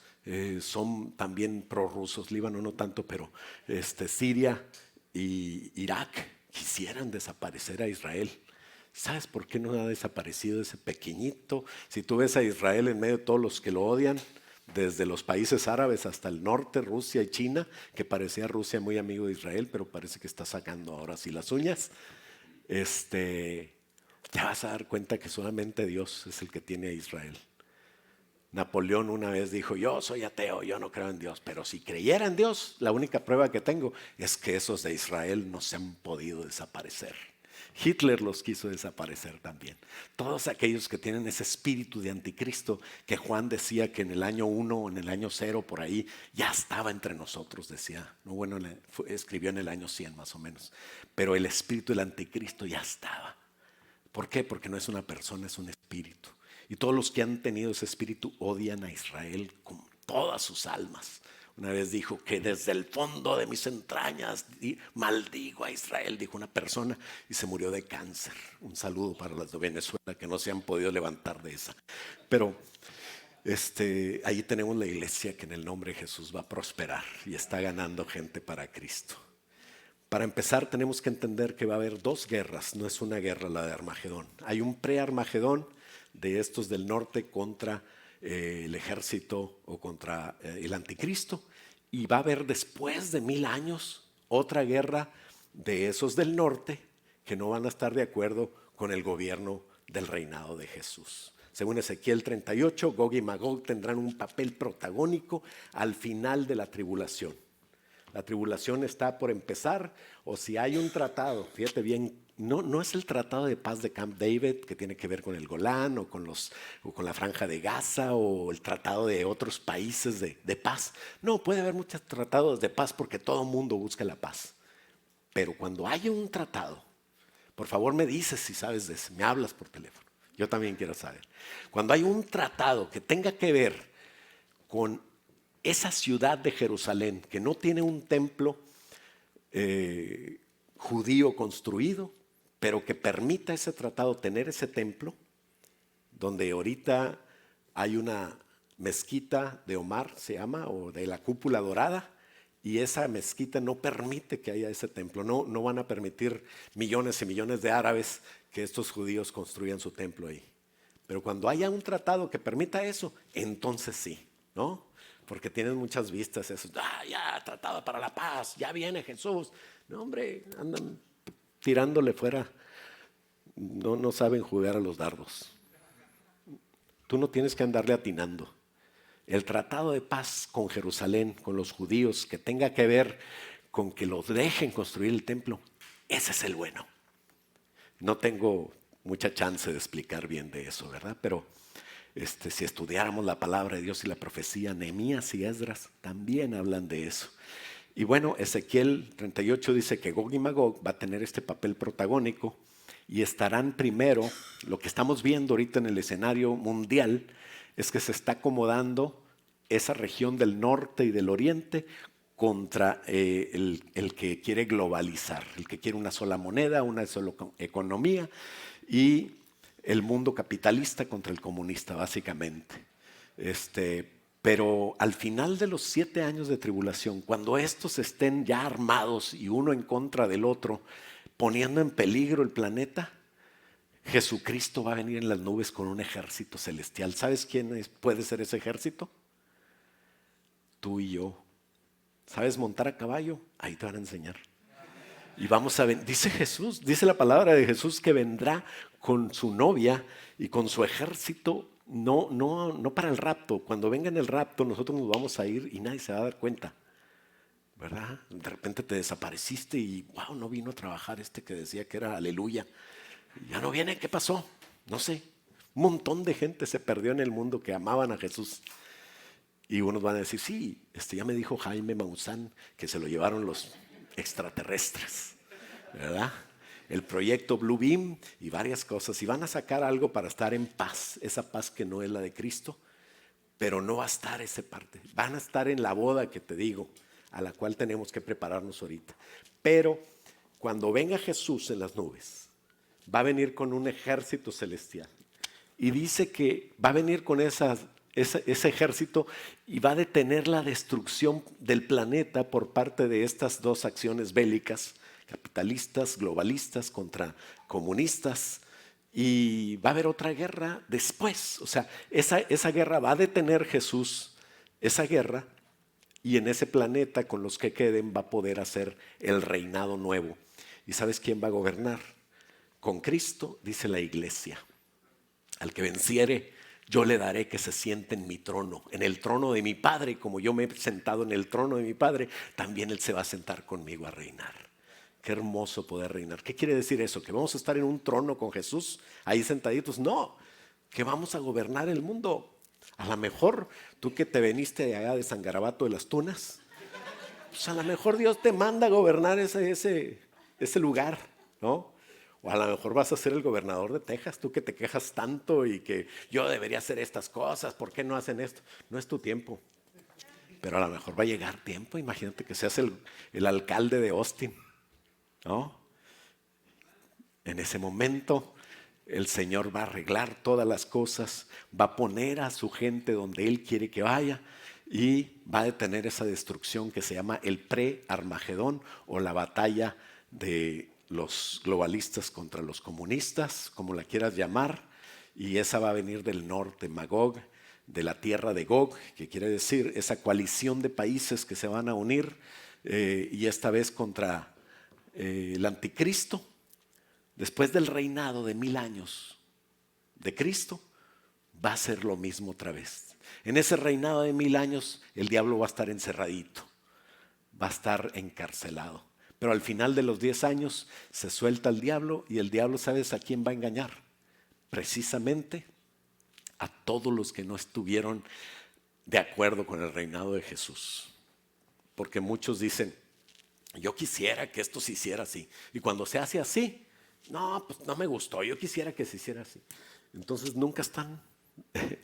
son también prorrusos. Líbano no tanto, pero Siria y Irak quisieran desaparecer a Israel. ¿Sabes por qué no ha desaparecido ese pequeñito? Si tú ves a Israel en medio de todos los que lo odian, desde los países árabes hasta el norte, Rusia y China, que parecía Rusia muy amigo de Israel, pero parece que está sacando ahora sí las uñas. Te vas a dar cuenta que solamente Dios es el que tiene a Israel. Napoleón una vez dijo, yo soy ateo, yo no creo en Dios, pero si creyera en Dios, la única prueba que tengo es que esos de Israel no se han podido desaparecer. Hitler los quiso desaparecer también. Todos aquellos que tienen ese espíritu de anticristo que Juan decía que en el año 1 o en el año 0 por ahí ya estaba entre nosotros, decía. No, bueno, escribió en el año 100 más o menos. Pero el espíritu del anticristo ya estaba. ¿Por qué? Porque no es una persona, es un espíritu. Y todos los que han tenido ese espíritu odian a Israel con todas sus almas. Una vez dijo que desde el fondo de mis entrañas maldigo a Israel, dijo una persona, y se murió de cáncer. Un saludo para las de Venezuela que no se han podido levantar de esa. Pero ahí tenemos la iglesia que en el nombre de Jesús va a prosperar y está ganando gente para Cristo. Para empezar tenemos que entender que va a haber 2 guerras, no es una guerra la de Armagedón. Hay un pre-Armagedón de estos del norte contra el ejército o contra el anticristo, y va a haber después de 1000 años otra guerra de esos del norte que no van a estar de acuerdo con el gobierno del reinado de Jesús. Según Ezequiel 38, Gog y Magog tendrán un papel protagónico al final de la tribulación. La tribulación está por empezar, o si hay un tratado, fíjate bien no es el tratado de paz de Camp David que tiene que ver con el Golán o con la Franja de Gaza o el tratado de otros países de paz. No, puede haber muchos tratados de paz porque todo el mundo busca la paz. Pero cuando haya un tratado, por favor me dices si sabes de eso, me hablas por teléfono. Yo también quiero saber. Cuando hay un tratado que tenga que ver con esa ciudad de Jerusalén que no tiene un templo judío construido, pero que permita ese tratado tener ese templo, donde ahorita hay una mezquita de Omar, se llama, o de la cúpula dorada, y esa mezquita no permite que haya ese templo. No van a permitir millones y millones de árabes que estos judíos construyan su templo ahí. Pero cuando haya un tratado que permita eso, entonces sí, ¿no? Porque tienen muchas vistas eso. Ya, tratado para la paz, ya viene Jesús. No, hombre, andan tirándole fuera. No saben jugar a los dardos. Tú no tienes que andarle atinando. El tratado de paz con Jerusalén, con los judíos, que tenga que ver con que los dejen construir el templo, ese es el bueno. No tengo mucha chance de explicar bien de eso, ¿verdad? Pero si estudiáramos la palabra de Dios y la profecía, Nehemías y Esdras también hablan de eso. Y bueno, Ezequiel 38 dice que Gog y Magog va a tener este papel protagónico y estarán primero. Lo que estamos viendo ahorita en el escenario mundial es que se está acomodando esa región del norte y del oriente contra el que quiere globalizar, el que quiere una sola moneda, una sola economía, y el mundo capitalista contra el comunista, básicamente. Pero al final de los 7 años de tribulación, cuando estos estén ya armados y uno en contra del otro, poniendo en peligro el planeta, Jesucristo va a venir en las nubes con un ejército celestial. ¿Sabes quién puede ser ese ejército? Tú y yo. ¿Sabes montar a caballo? Ahí te van a enseñar. Y vamos a ver, dice Jesús, dice la palabra de Jesús que vendrá con su novia y con su ejército, no para el rapto. Cuando venga en el rapto nosotros nos vamos a ir y nadie se va a dar cuenta, ¿verdad? De repente te desapareciste y wow, no vino a trabajar que decía que era aleluya. Ya no viene, ¿qué pasó? No sé. Un montón de gente se perdió en el mundo que amaban a Jesús. Y unos van a decir, sí, ya me dijo Jaime Maussan que se lo llevaron los extraterrestres, ¿verdad? El proyecto Blue Beam y varias cosas. Y van a sacar algo para estar en paz, esa paz que no es la de Cristo, pero no va a estar esa parte. Van a estar en la boda que te digo, a la cual tenemos que prepararnos ahorita. Pero cuando venga Jesús en las nubes, va a venir con un ejército celestial. Y dice que va a venir con ese ejército y va a detener la destrucción del planeta por parte de estas dos acciones bélicas, capitalistas, globalistas contra comunistas. Y va a haber otra guerra después. O sea, esa guerra va a detener Jesús, esa guerra, y en ese planeta con los que queden va a poder hacer el reinado nuevo. ¿Y sabes quién va a gobernar? Con Cristo, dice la iglesia. Al que venciere, yo le daré que se siente en mi trono, en el trono de mi Padre. Como yo me he sentado en el trono de mi Padre, también Él se va a sentar conmigo a reinar. Qué hermoso poder reinar. ¿Qué quiere decir eso? ¿Que vamos a estar en un trono con Jesús ahí sentaditos? No, que vamos a gobernar el mundo. A lo mejor tú que te veniste de allá de San Garabato de las Tunas, pues a lo mejor Dios te manda a gobernar ese lugar, ¿no? O a lo mejor vas a ser el gobernador de Texas, tú que te quejas tanto y que yo debería hacer estas cosas, ¿por qué no hacen esto? No es tu tiempo, pero a lo mejor va a llegar tiempo. Imagínate que seas el alcalde de Austin, ¿no? En ese momento el Señor va a arreglar todas las cosas, va a poner a su gente donde Él quiere que vaya y va a detener esa destrucción que se llama el pre-Armagedón o la batalla de los globalistas contra los comunistas, como la quieras llamar, y esa va a venir del norte, Magog, de la tierra de Gog, que quiere decir esa coalición de países que se van a unir, y esta vez contra el anticristo. Después del reinado de 1000 años de Cristo, va a ser lo mismo otra vez. En ese reinado de 1000 años, el diablo va a estar encerradito, va a estar encarcelado. Pero al final de los 10 años se suelta el diablo y el diablo, ¿sabes a quién va a engañar? Precisamente a todos los que no estuvieron de acuerdo con el reinado de Jesús. Porque muchos dicen, yo quisiera que esto se hiciera así. Y cuando se hace así, no, pues no me gustó, yo quisiera que se hiciera así. Entonces nunca están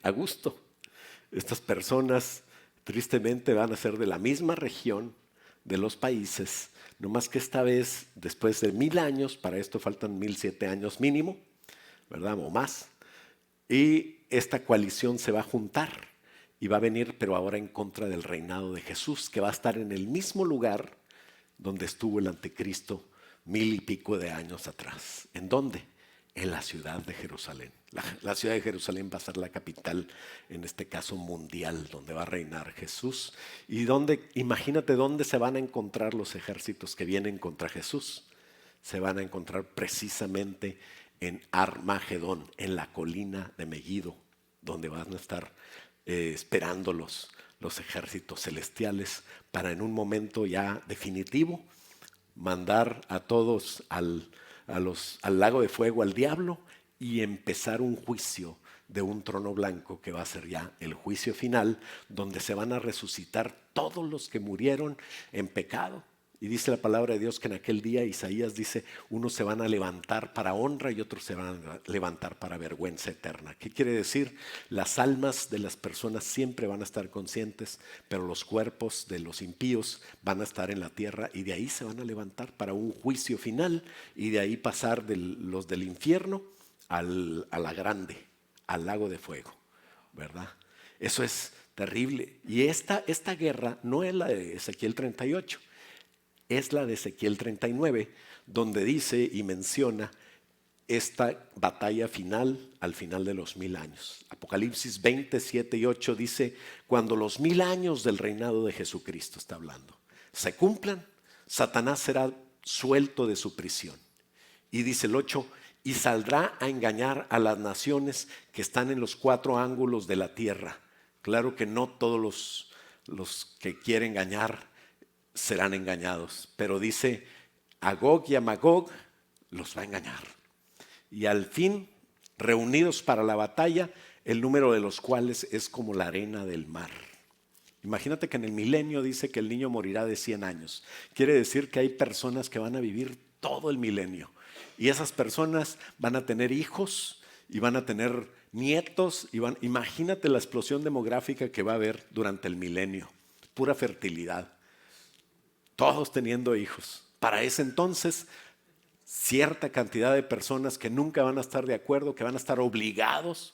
a gusto. Estas personas tristemente van a ser de la misma región, de los países, no más que esta vez, después de 1000 años, para esto faltan 1007 años mínimo, ¿verdad? O más. Y esta coalición se va a juntar y va a venir, pero ahora en contra del reinado de Jesús, que va a estar en el mismo lugar donde estuvo el anticristo 1000 y pico de años atrás. ¿En dónde? En la ciudad de Jerusalén. La ciudad de Jerusalén va a ser la capital, en este caso mundial, donde va a reinar Jesús. Y donde, imagínate dónde se van a encontrar los ejércitos que vienen contra Jesús. Se van a encontrar precisamente en Armagedón, en la colina de Megiddo, donde van a estar esperando los ejércitos celestiales para en un momento ya definitivo mandar a todos al lago de fuego, al diablo, y empezar un juicio de un trono blanco que va a ser ya el juicio final, donde se van a resucitar todos los que murieron en pecado. Y dice la palabra de Dios que en aquel día, Isaías dice, unos se van a levantar para honra y otros se van a levantar para vergüenza eterna. ¿Qué quiere decir? Las almas de las personas siempre van a estar conscientes, pero los cuerpos de los impíos van a estar en la tierra y de ahí se van a levantar para un juicio final y de ahí pasar los del infierno a la grande, al lago de fuego, ¿verdad? Eso es terrible. Y esta guerra no es la de Ezequiel 38. Es la de Ezequiel 39, donde dice y menciona esta batalla final al final de los 1000 años. Apocalipsis 20, 7 y 8 dice, cuando los 1000 años del reinado de Jesucristo, está hablando, se cumplan, Satanás será suelto de su prisión. Y dice el 8, y saldrá a engañar a las naciones que están en los 4 ángulos de la tierra. Claro que no todos los que quieren engañar serán engañados, pero dice a Gog y a Magog los va a engañar. Y al fin, reunidos para la batalla, el número de los cuales es como la arena del mar. Imagínate que en el milenio dice que el niño morirá de 100 años. Quiere decir que hay personas que van a vivir todo el milenio. Y esas personas van a tener hijos y van a tener nietos. Imagínate la explosión demográfica que va a haber durante el milenio. Pura fertilidad. Todos teniendo hijos. Para ese entonces, cierta cantidad de personas que nunca van a estar de acuerdo, que van a estar obligados,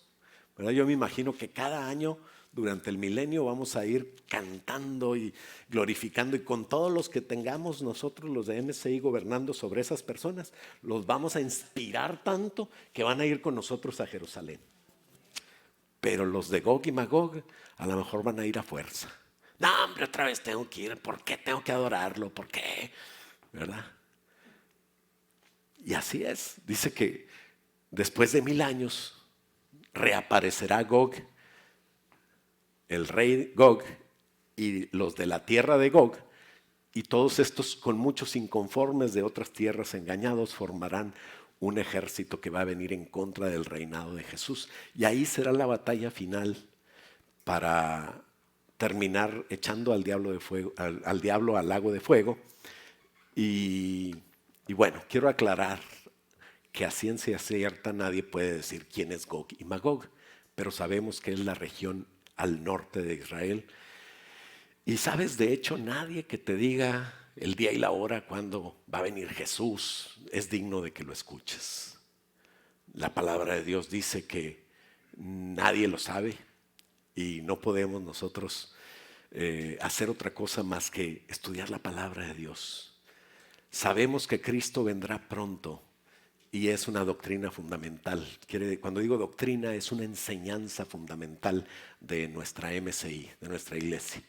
¿verdad? Yo me imagino que cada año durante el milenio vamos a ir cantando y glorificando, y con todos los que tengamos nosotros los de MCI gobernando sobre esas personas, los vamos a inspirar tanto que van a ir con nosotros a Jerusalén. Pero los de Gog y Magog a lo mejor van a ir a fuerza. No, hombre, otra vez tengo que ir. ¿Por qué tengo que adorarlo? ¿Por qué? ¿Verdad? Y así es. Dice que después de 1000 años reaparecerá Gog, el rey Gog, y los de la tierra de Gog, y todos estos con muchos inconformes de otras tierras engañados formarán un ejército que va a venir en contra del reinado de Jesús. Y ahí será la batalla final para terminar echando al diablo al lago de fuego. Y bueno, quiero aclarar que a ciencia cierta nadie puede decir quién es Gog y Magog, pero sabemos que es la región al norte de Israel. Y sabes, de hecho, nadie que te diga el día y la hora cuando va a venir Jesús es digno de que lo escuches. La palabra de Dios dice que nadie lo sabe y no podemos nosotros hacer otra cosa más que estudiar la palabra de Dios. Sabemos que Cristo vendrá pronto y es una doctrina fundamental. Cuando digo doctrina, es una enseñanza fundamental de nuestra MCI, de nuestra iglesia.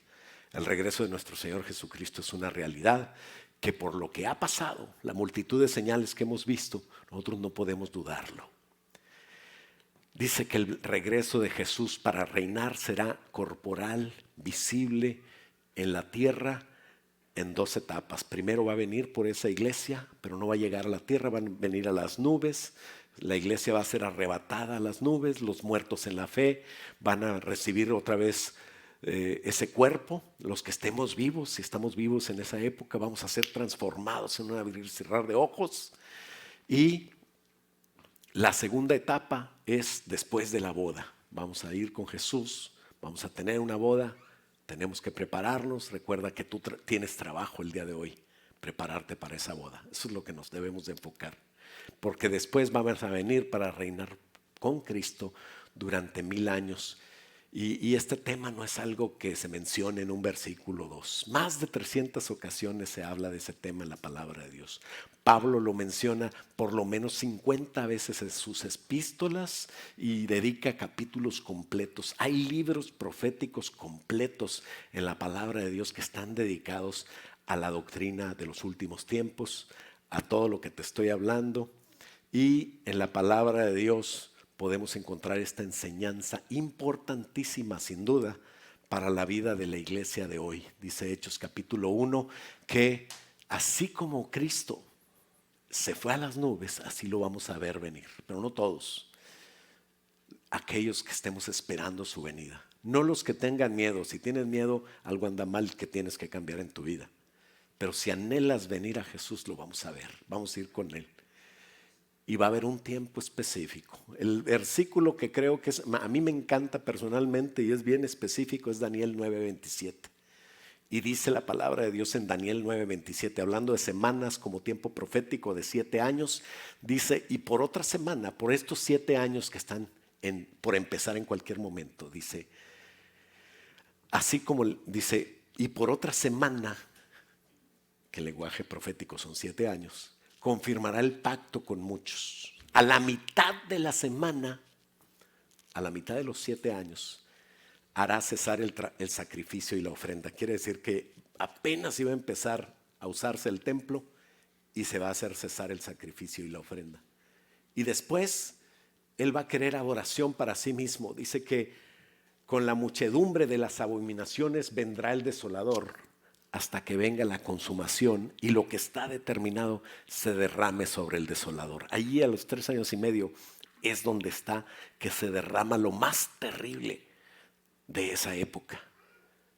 El regreso de nuestro Señor Jesucristo es una realidad que por lo que ha pasado, la multitud de señales que hemos visto, nosotros no podemos dudarlo. Dice que el regreso de Jesús para reinar será corporal, visible en la tierra, en 2 etapas. Primero va a venir por esa iglesia, pero no va a llegar a la tierra, van a venir a las nubes. La iglesia va a ser arrebatada a las nubes, los muertos en la fe van a recibir otra vez ese cuerpo. Los que estemos vivos, si estamos vivos en esa época, vamos a ser transformados en un abrir y cerrar de ojos. Y la segunda etapa es después de la boda. Vamos a ir con Jesús, vamos a tener una boda, tenemos que prepararnos. Recuerda que tú tienes trabajo el día de hoy, prepararte para esa boda. Eso es lo que nos debemos de enfocar, porque después vamos a venir para reinar con Cristo durante 1000 años. Y este tema no es algo que se mencione en un versículo 2. Más de 300 ocasiones se habla de ese tema en la palabra de Dios. Pablo lo menciona por lo menos 50 veces en sus epístolas y dedica capítulos completos. Hay libros proféticos completos en la palabra de Dios que están dedicados a la doctrina de los últimos tiempos, a todo lo que te estoy hablando. Y en la palabra de Dios podemos encontrar esta enseñanza importantísima, sin duda, para la vida de la iglesia de hoy. Dice Hechos capítulo 1 que así como Cristo se fue a las nubes, así lo vamos a ver venir, pero no todos. Aquellos que estemos esperando su venida, no los que tengan miedo. Si tienes miedo, algo anda mal que tienes que cambiar en tu vida. Pero si anhelas venir a Jesús, lo vamos a ver, vamos a ir con Él. Y va a haber un tiempo específico. El versículo que creo que a mí me encanta personalmente y es bien específico es Daniel 9:27. Y dice la palabra de Dios en Daniel 9:27, hablando de semanas como tiempo profético de 7 años, dice, y por otra semana, por estos 7 años que están por empezar en cualquier momento, dice, así como dice, y por otra semana, que el lenguaje profético son 7 años, confirmará el pacto con muchos. A la mitad de la semana, a la mitad de los 7 años, hará cesar el sacrificio y la ofrenda. Quiere decir que apenas iba a empezar a usarse el templo y se va a hacer cesar el sacrificio y la ofrenda. Y después Él va a querer adoración para sí mismo. Dice que con la muchedumbre de las abominaciones vendrá el desolador, hasta que venga la consumación y lo que está determinado se derrame sobre el desolador. Allí a los 3 años y medio es donde está que se derrama lo más terrible de esa época.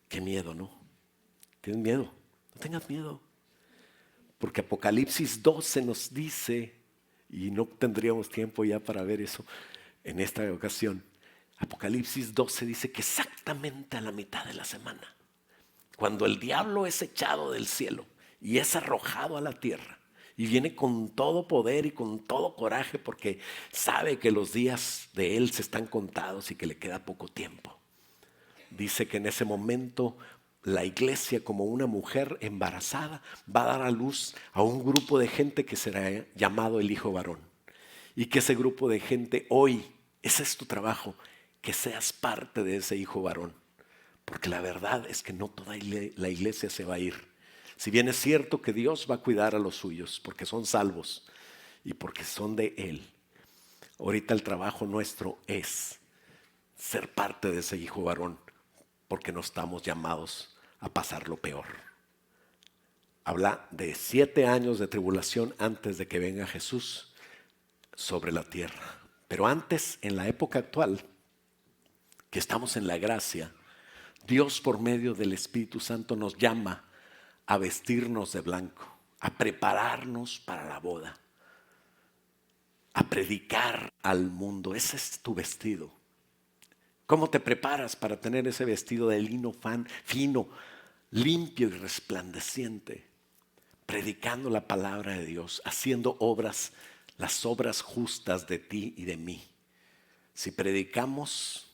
Qué miedo, ¿no? ¿Tienes miedo? No tengas miedo. Porque Apocalipsis 12 nos dice, y no tendríamos tiempo ya para ver eso en esta ocasión, Apocalipsis 12 dice que exactamente a la mitad de la semana, cuando el diablo es echado del cielo y es arrojado a la tierra y viene con todo poder y con todo coraje porque sabe que los días de él se están contados y que le queda poco tiempo. Dice que en ese momento la iglesia, como una mujer embarazada, va a dar a luz a un grupo de gente que será llamado el hijo varón. Y que ese grupo de gente hoy, ese es tu trabajo, que seas parte de ese hijo varón. Porque la verdad es que no toda la iglesia se va a ir. Si bien es cierto que Dios va a cuidar a los suyos, porque son salvos y porque son de Él. Ahorita el trabajo nuestro es ser parte de ese hijo varón, porque no estamos llamados a pasar lo peor. Habla de 7 años de tribulación antes de que venga Jesús sobre la tierra. Pero antes, en la época actual, que estamos en la gracia, Dios por medio del Espíritu Santo nos llama a vestirnos de blanco, a prepararnos para la boda, a predicar al mundo. Ese es tu vestido. ¿Cómo te preparas para tener ese vestido de lino fino, limpio y resplandeciente? Predicando la palabra de Dios, haciendo obras, las obras justas de ti y de mí. Si predicamos,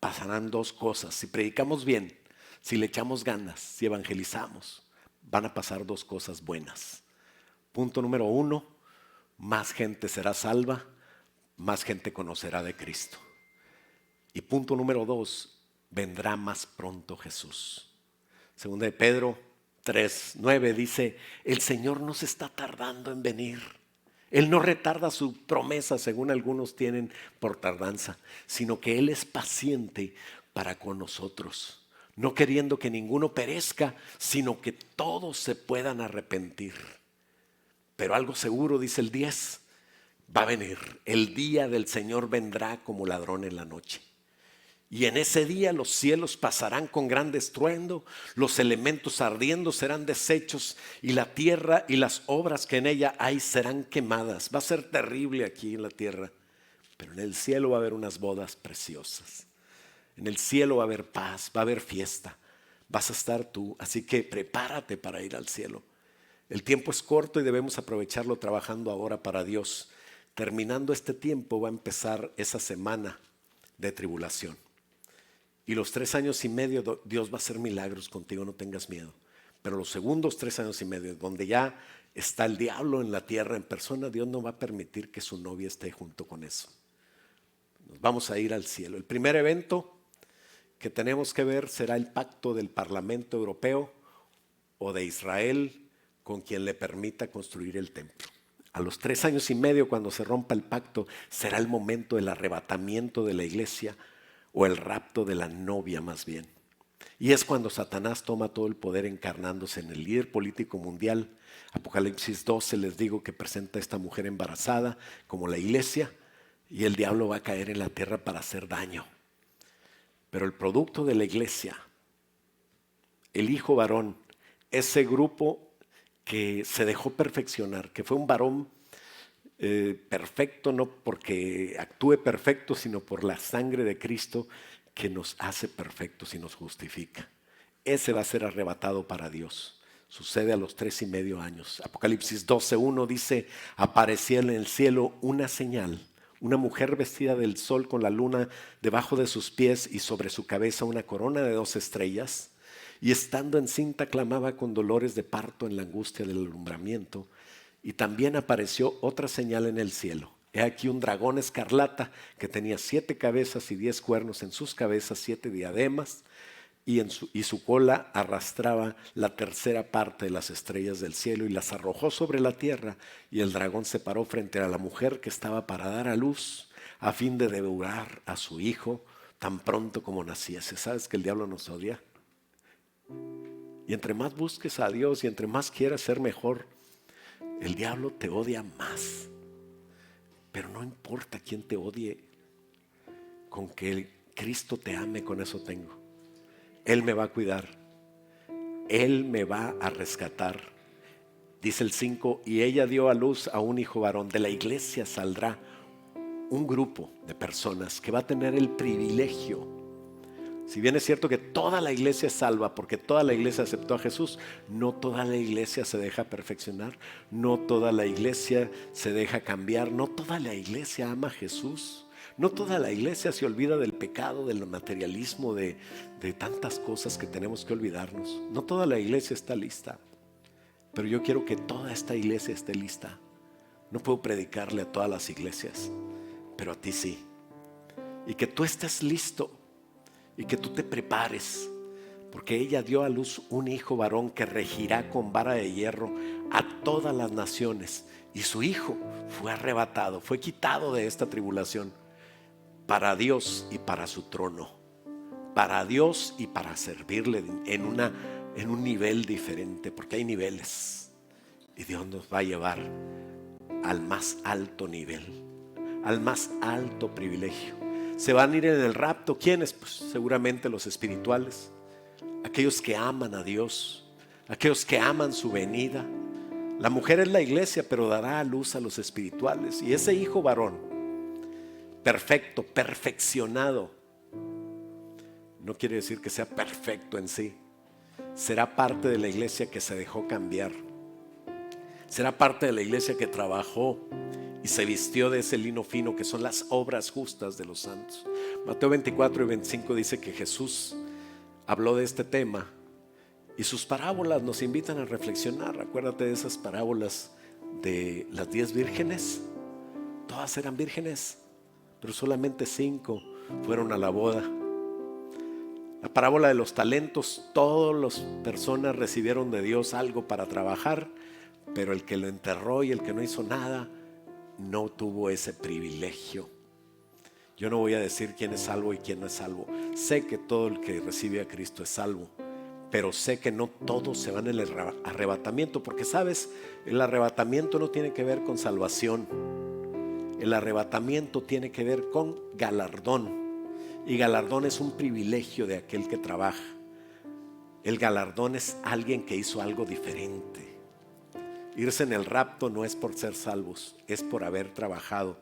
pasarán 2 cosas. Si predicamos bien, si le echamos ganas, si evangelizamos, van a pasar 2 cosas buenas. Punto número 1, más gente será salva, más gente conocerá de Cristo. Y punto número 2, vendrá más pronto Jesús. Segunda de Pedro 3:9 dice, el Señor no se está tardando en venir. Él no retarda su promesa, según algunos tienen por tardanza, sino que Él es paciente para con nosotros, no queriendo que ninguno perezca, sino que todos se puedan arrepentir. Pero algo seguro, dice el 10, va a venir. El día del Señor vendrá como ladrón en la noche. Y en ese día los cielos pasarán con gran estruendo, los elementos ardiendo serán deshechos, y la tierra y las obras que en ella hay serán quemadas. Va a ser terrible aquí en la tierra, pero en el cielo va a haber unas bodas preciosas. En el cielo va a haber paz, va a haber fiesta. Vas a estar tú, así que prepárate para ir al cielo. El tiempo es corto y debemos aprovecharlo trabajando ahora para Dios. Terminando este tiempo va a empezar esa semana de tribulación. Y los 3 años y medio Dios va a hacer milagros contigo, no tengas miedo. Pero los segundos 3 años y medio, donde ya está el diablo en la tierra en persona, Dios no va a permitir que su novia esté junto con eso. Nos vamos a ir al cielo. El primer evento que tenemos que ver será el pacto del Parlamento Europeo o de Israel con quien le permita construir el templo. A los 3 años y medio, cuando se rompa el pacto, será el momento del arrebatamiento de la iglesia, o el rapto de la novia más bien. Y es cuando Satanás toma todo el poder encarnándose en el líder político mundial. Apocalipsis 12 les digo que presenta a esta mujer embarazada como la iglesia, y el diablo va a caer en la tierra para hacer daño. Pero el producto de la iglesia, el hijo varón, ese grupo que se dejó perfeccionar, que fue un varón perfecto, no porque actúe perfecto, sino por la sangre de Cristo que nos hace perfectos y nos justifica. Ese va a ser arrebatado para Dios. Sucede a los 3 y medio años. Apocalipsis 12:1 dice: aparecía en el cielo una señal, una mujer vestida del sol con la luna debajo de sus pies y sobre su cabeza una corona de 2 estrellas. Y estando encinta clamaba con dolores de parto en la angustia del alumbramiento. Y también apareció otra señal en el cielo. He aquí un dragón escarlata que tenía 7 cabezas y 10 cuernos, en sus cabezas 7 diademas, y su cola arrastraba la tercera parte de las estrellas del cielo y las arrojó sobre la tierra. Y el dragón se paró frente a la mujer que estaba para dar a luz, a fin de devorar a su hijo tan pronto como naciese. ¿Sabes que el diablo nos odia? Y entre más busques a Dios y entre más quieras ser mejor, el diablo te odia más. Pero no importa quién te odie, con que Cristo te ame, con eso tengo. Él me va a cuidar, Él me va a rescatar. Dice el 5: y ella dio a luz a un hijo varón. De la iglesia saldrá un grupo de personas que va a tener el privilegio. Si bien es cierto que toda la iglesia es salva porque toda la iglesia aceptó a Jesús, no toda la iglesia se deja perfeccionar, no toda la iglesia se deja cambiar, no toda la iglesia ama a Jesús, no toda la iglesia se olvida del pecado, del materialismo, de tantas cosas que tenemos que olvidarnos. No toda la iglesia está lista, pero yo quiero que toda esta iglesia esté lista. No puedo predicarle a todas las iglesias, pero a ti sí. Y que tú estés listo. Y que tú te prepares, porque ella dio a luz un hijo varón que regirá con vara de hierro a todas las naciones. Y su hijo fue arrebatado, fue quitado de esta tribulación para Dios y para su trono. Para Dios y para servirle en un nivel diferente, porque hay niveles. Y Dios nos va a llevar al más alto nivel, al más alto privilegio. Se van a ir en el rapto. ¿Quiénes? Pues seguramente los espirituales, aquellos que aman a Dios, aquellos que aman su venida. La mujer es la iglesia, pero dará a luz a los espirituales. Y ese hijo varón, perfecto, perfeccionado, no quiere decir que sea perfecto en sí. Será parte de la iglesia que se dejó cambiar. Será parte de la iglesia que trabajó y se vistió de ese lino fino, que son las obras justas de los santos. Mateo 24 y 25 dice que Jesús habló de este tema y sus parábolas nos invitan a reflexionar. Acuérdate de esas parábolas de las 10 vírgenes. Todas eran vírgenes, pero solamente 5 fueron a la boda. La parábola de los talentos: todas las personas recibieron de Dios algo para trabajar, pero el que lo enterró y el que no hizo nada no tuvo ese privilegio. Yo no voy a decir quién es salvo y quién no es salvo. Sé que todo el que recibe a Cristo es salvo, pero sé que no todos se van en el arrebatamiento, porque sabes, el arrebatamiento no tiene que ver con salvación. El arrebatamiento tiene que ver con galardón, y galardón es un privilegio de aquel que trabaja. El galardón es alguien que hizo algo diferente. Irse en el rapto no es por ser salvos, es por haber trabajado.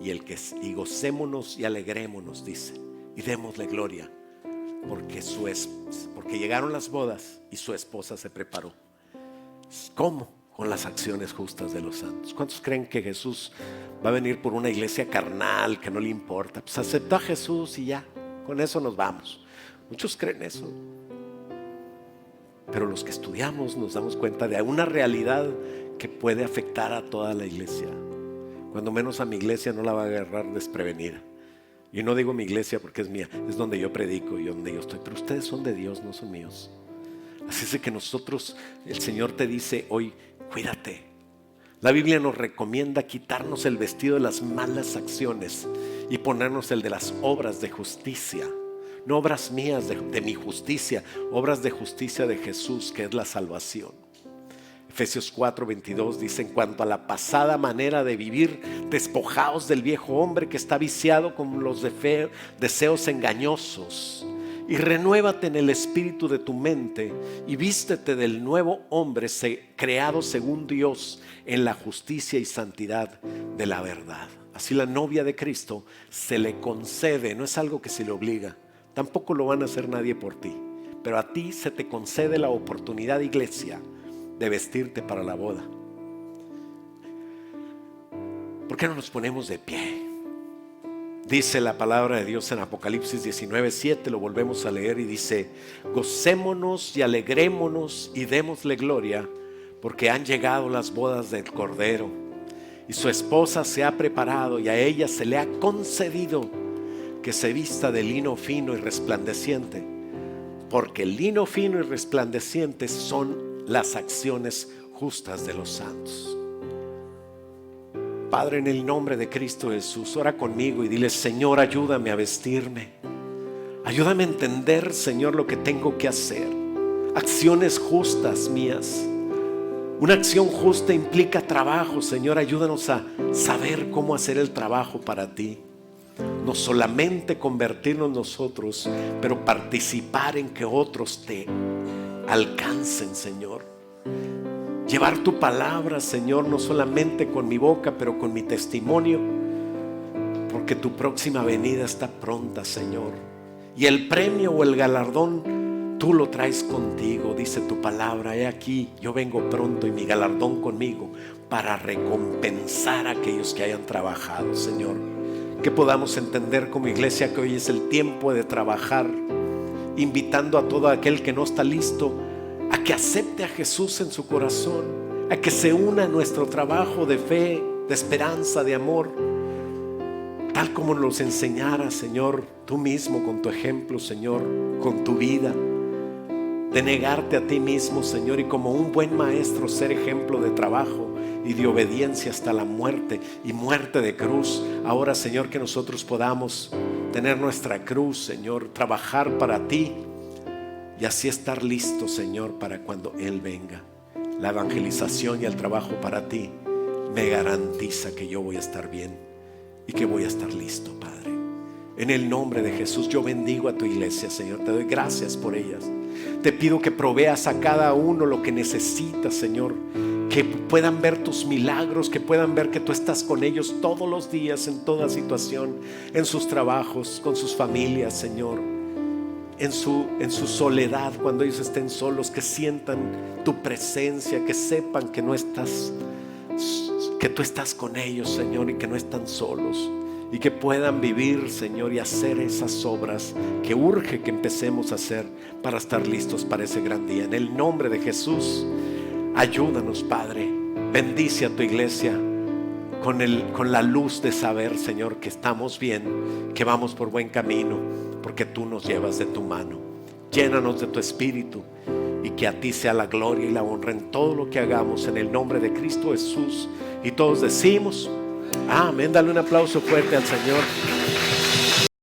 Y gocémonos y alegrémonos, dice, y démosle gloria, porque llegaron las bodas y su esposa se preparó. ¿Cómo? Con las acciones justas de los santos. ¿Cuántos creen que Jesús va a venir por una iglesia carnal que no le importa? Pues aceptó a Jesús y ya, con eso nos vamos. Muchos creen eso, pero los que estudiamos nos damos cuenta de una realidad que puede afectar a toda la iglesia. Cuando menos a mi iglesia no la va a agarrar desprevenida. Y no digo mi iglesia porque es mía, es donde yo predico y donde yo estoy, pero ustedes son de Dios, no son míos. Así es de que nosotros, el Señor te dice hoy, cuídate. La Biblia nos recomienda quitarnos el vestido de las malas acciones y ponernos el de las obras de justicia. No obras mías de mi justicia, obras de justicia de Jesús, que es la salvación. Efesios 4:22 dice: en cuanto a la pasada manera de vivir, despojaos del viejo hombre que está viciado con los deseos engañosos, y renuévate en el espíritu de tu mente, y vístete del nuevo hombre creado según Dios en la justicia y santidad de la verdad. Así la novia de Cristo se le concede, no es algo que se le obliga, tampoco lo van a hacer nadie por ti, pero a ti se te concede la oportunidad, iglesia, de vestirte para la boda. ¿Por qué no nos ponemos de pie? Dice la palabra de Dios en Apocalipsis 19:7, lo volvemos a leer y dice: gocémonos y alegrémonos y démosle gloria, porque han llegado las bodas del Cordero, y su esposa se ha preparado, y a ella se le ha concedido que se vista de lino fino y resplandeciente, porque el lino fino y resplandeciente son las acciones justas de los santos. Padre, en el nombre de Cristo Jesús, ora conmigo y dile: Señor, ayúdame a vestirme, ayúdame a entender, Señor, lo que tengo que hacer. Acciones justas mías. Una acción justa implica trabajo. Señor, ayúdanos a saber cómo hacer el trabajo para ti. No solamente convertirnos nosotros, pero participar en que otros te alcancen, Señor. Llevar tu palabra, Señor, no solamente con mi boca, pero con mi testimonio, porque tu próxima venida está pronta, Señor. Y el premio o el galardón tú lo traes contigo, dice tu palabra: he aquí, yo vengo pronto y mi galardón conmigo, para recompensar a aquellos que hayan trabajado, Señor. Que podamos entender como iglesia que hoy es el tiempo de trabajar, invitando a todo aquel que no está listo a que acepte a Jesús en su corazón, a que se una a nuestro trabajo de fe, de esperanza, de amor, tal como nos enseñara, Señor, tú mismo con tu ejemplo, Señor, con tu vida, de negarte a ti mismo, Señor, y como un buen maestro ser ejemplo de trabajo y de obediencia hasta la muerte, y muerte de cruz. Ahora, Señor, que nosotros podamos tener nuestra cruz, Señor, trabajar para ti y así estar listos, Señor, para cuando Él venga. La evangelización y el trabajo para ti me garantiza que yo voy a estar bien y que voy a estar listo, Padre. En el nombre de Jesús yo bendigo a tu iglesia, Señor, te doy gracias por ellas. Te pido que proveas a cada uno lo que necesita, Señor, que puedan ver tus milagros, que puedan ver que tú estás con ellos todos los días, en toda situación, en sus trabajos, con sus familias, Señor, en su soledad, cuando ellos estén solos, que sientan tu presencia, que sepan que no estás, que tú estás con ellos, Señor, y que no están solos, y que puedan vivir, Señor, y hacer esas obras que urge que empecemos a hacer para estar listos para ese gran día. En el nombre de Jesús, ayúdanos, Padre. Bendice a tu iglesia con la luz de saber, Señor, que estamos bien, que vamos por buen camino, porque tú nos llevas de tu mano. Llénanos de tu espíritu y que a ti sea la gloria y la honra en todo lo que hagamos, en el nombre de Cristo Jesús. Y todos decimos amén. Dale un aplauso fuerte al Señor.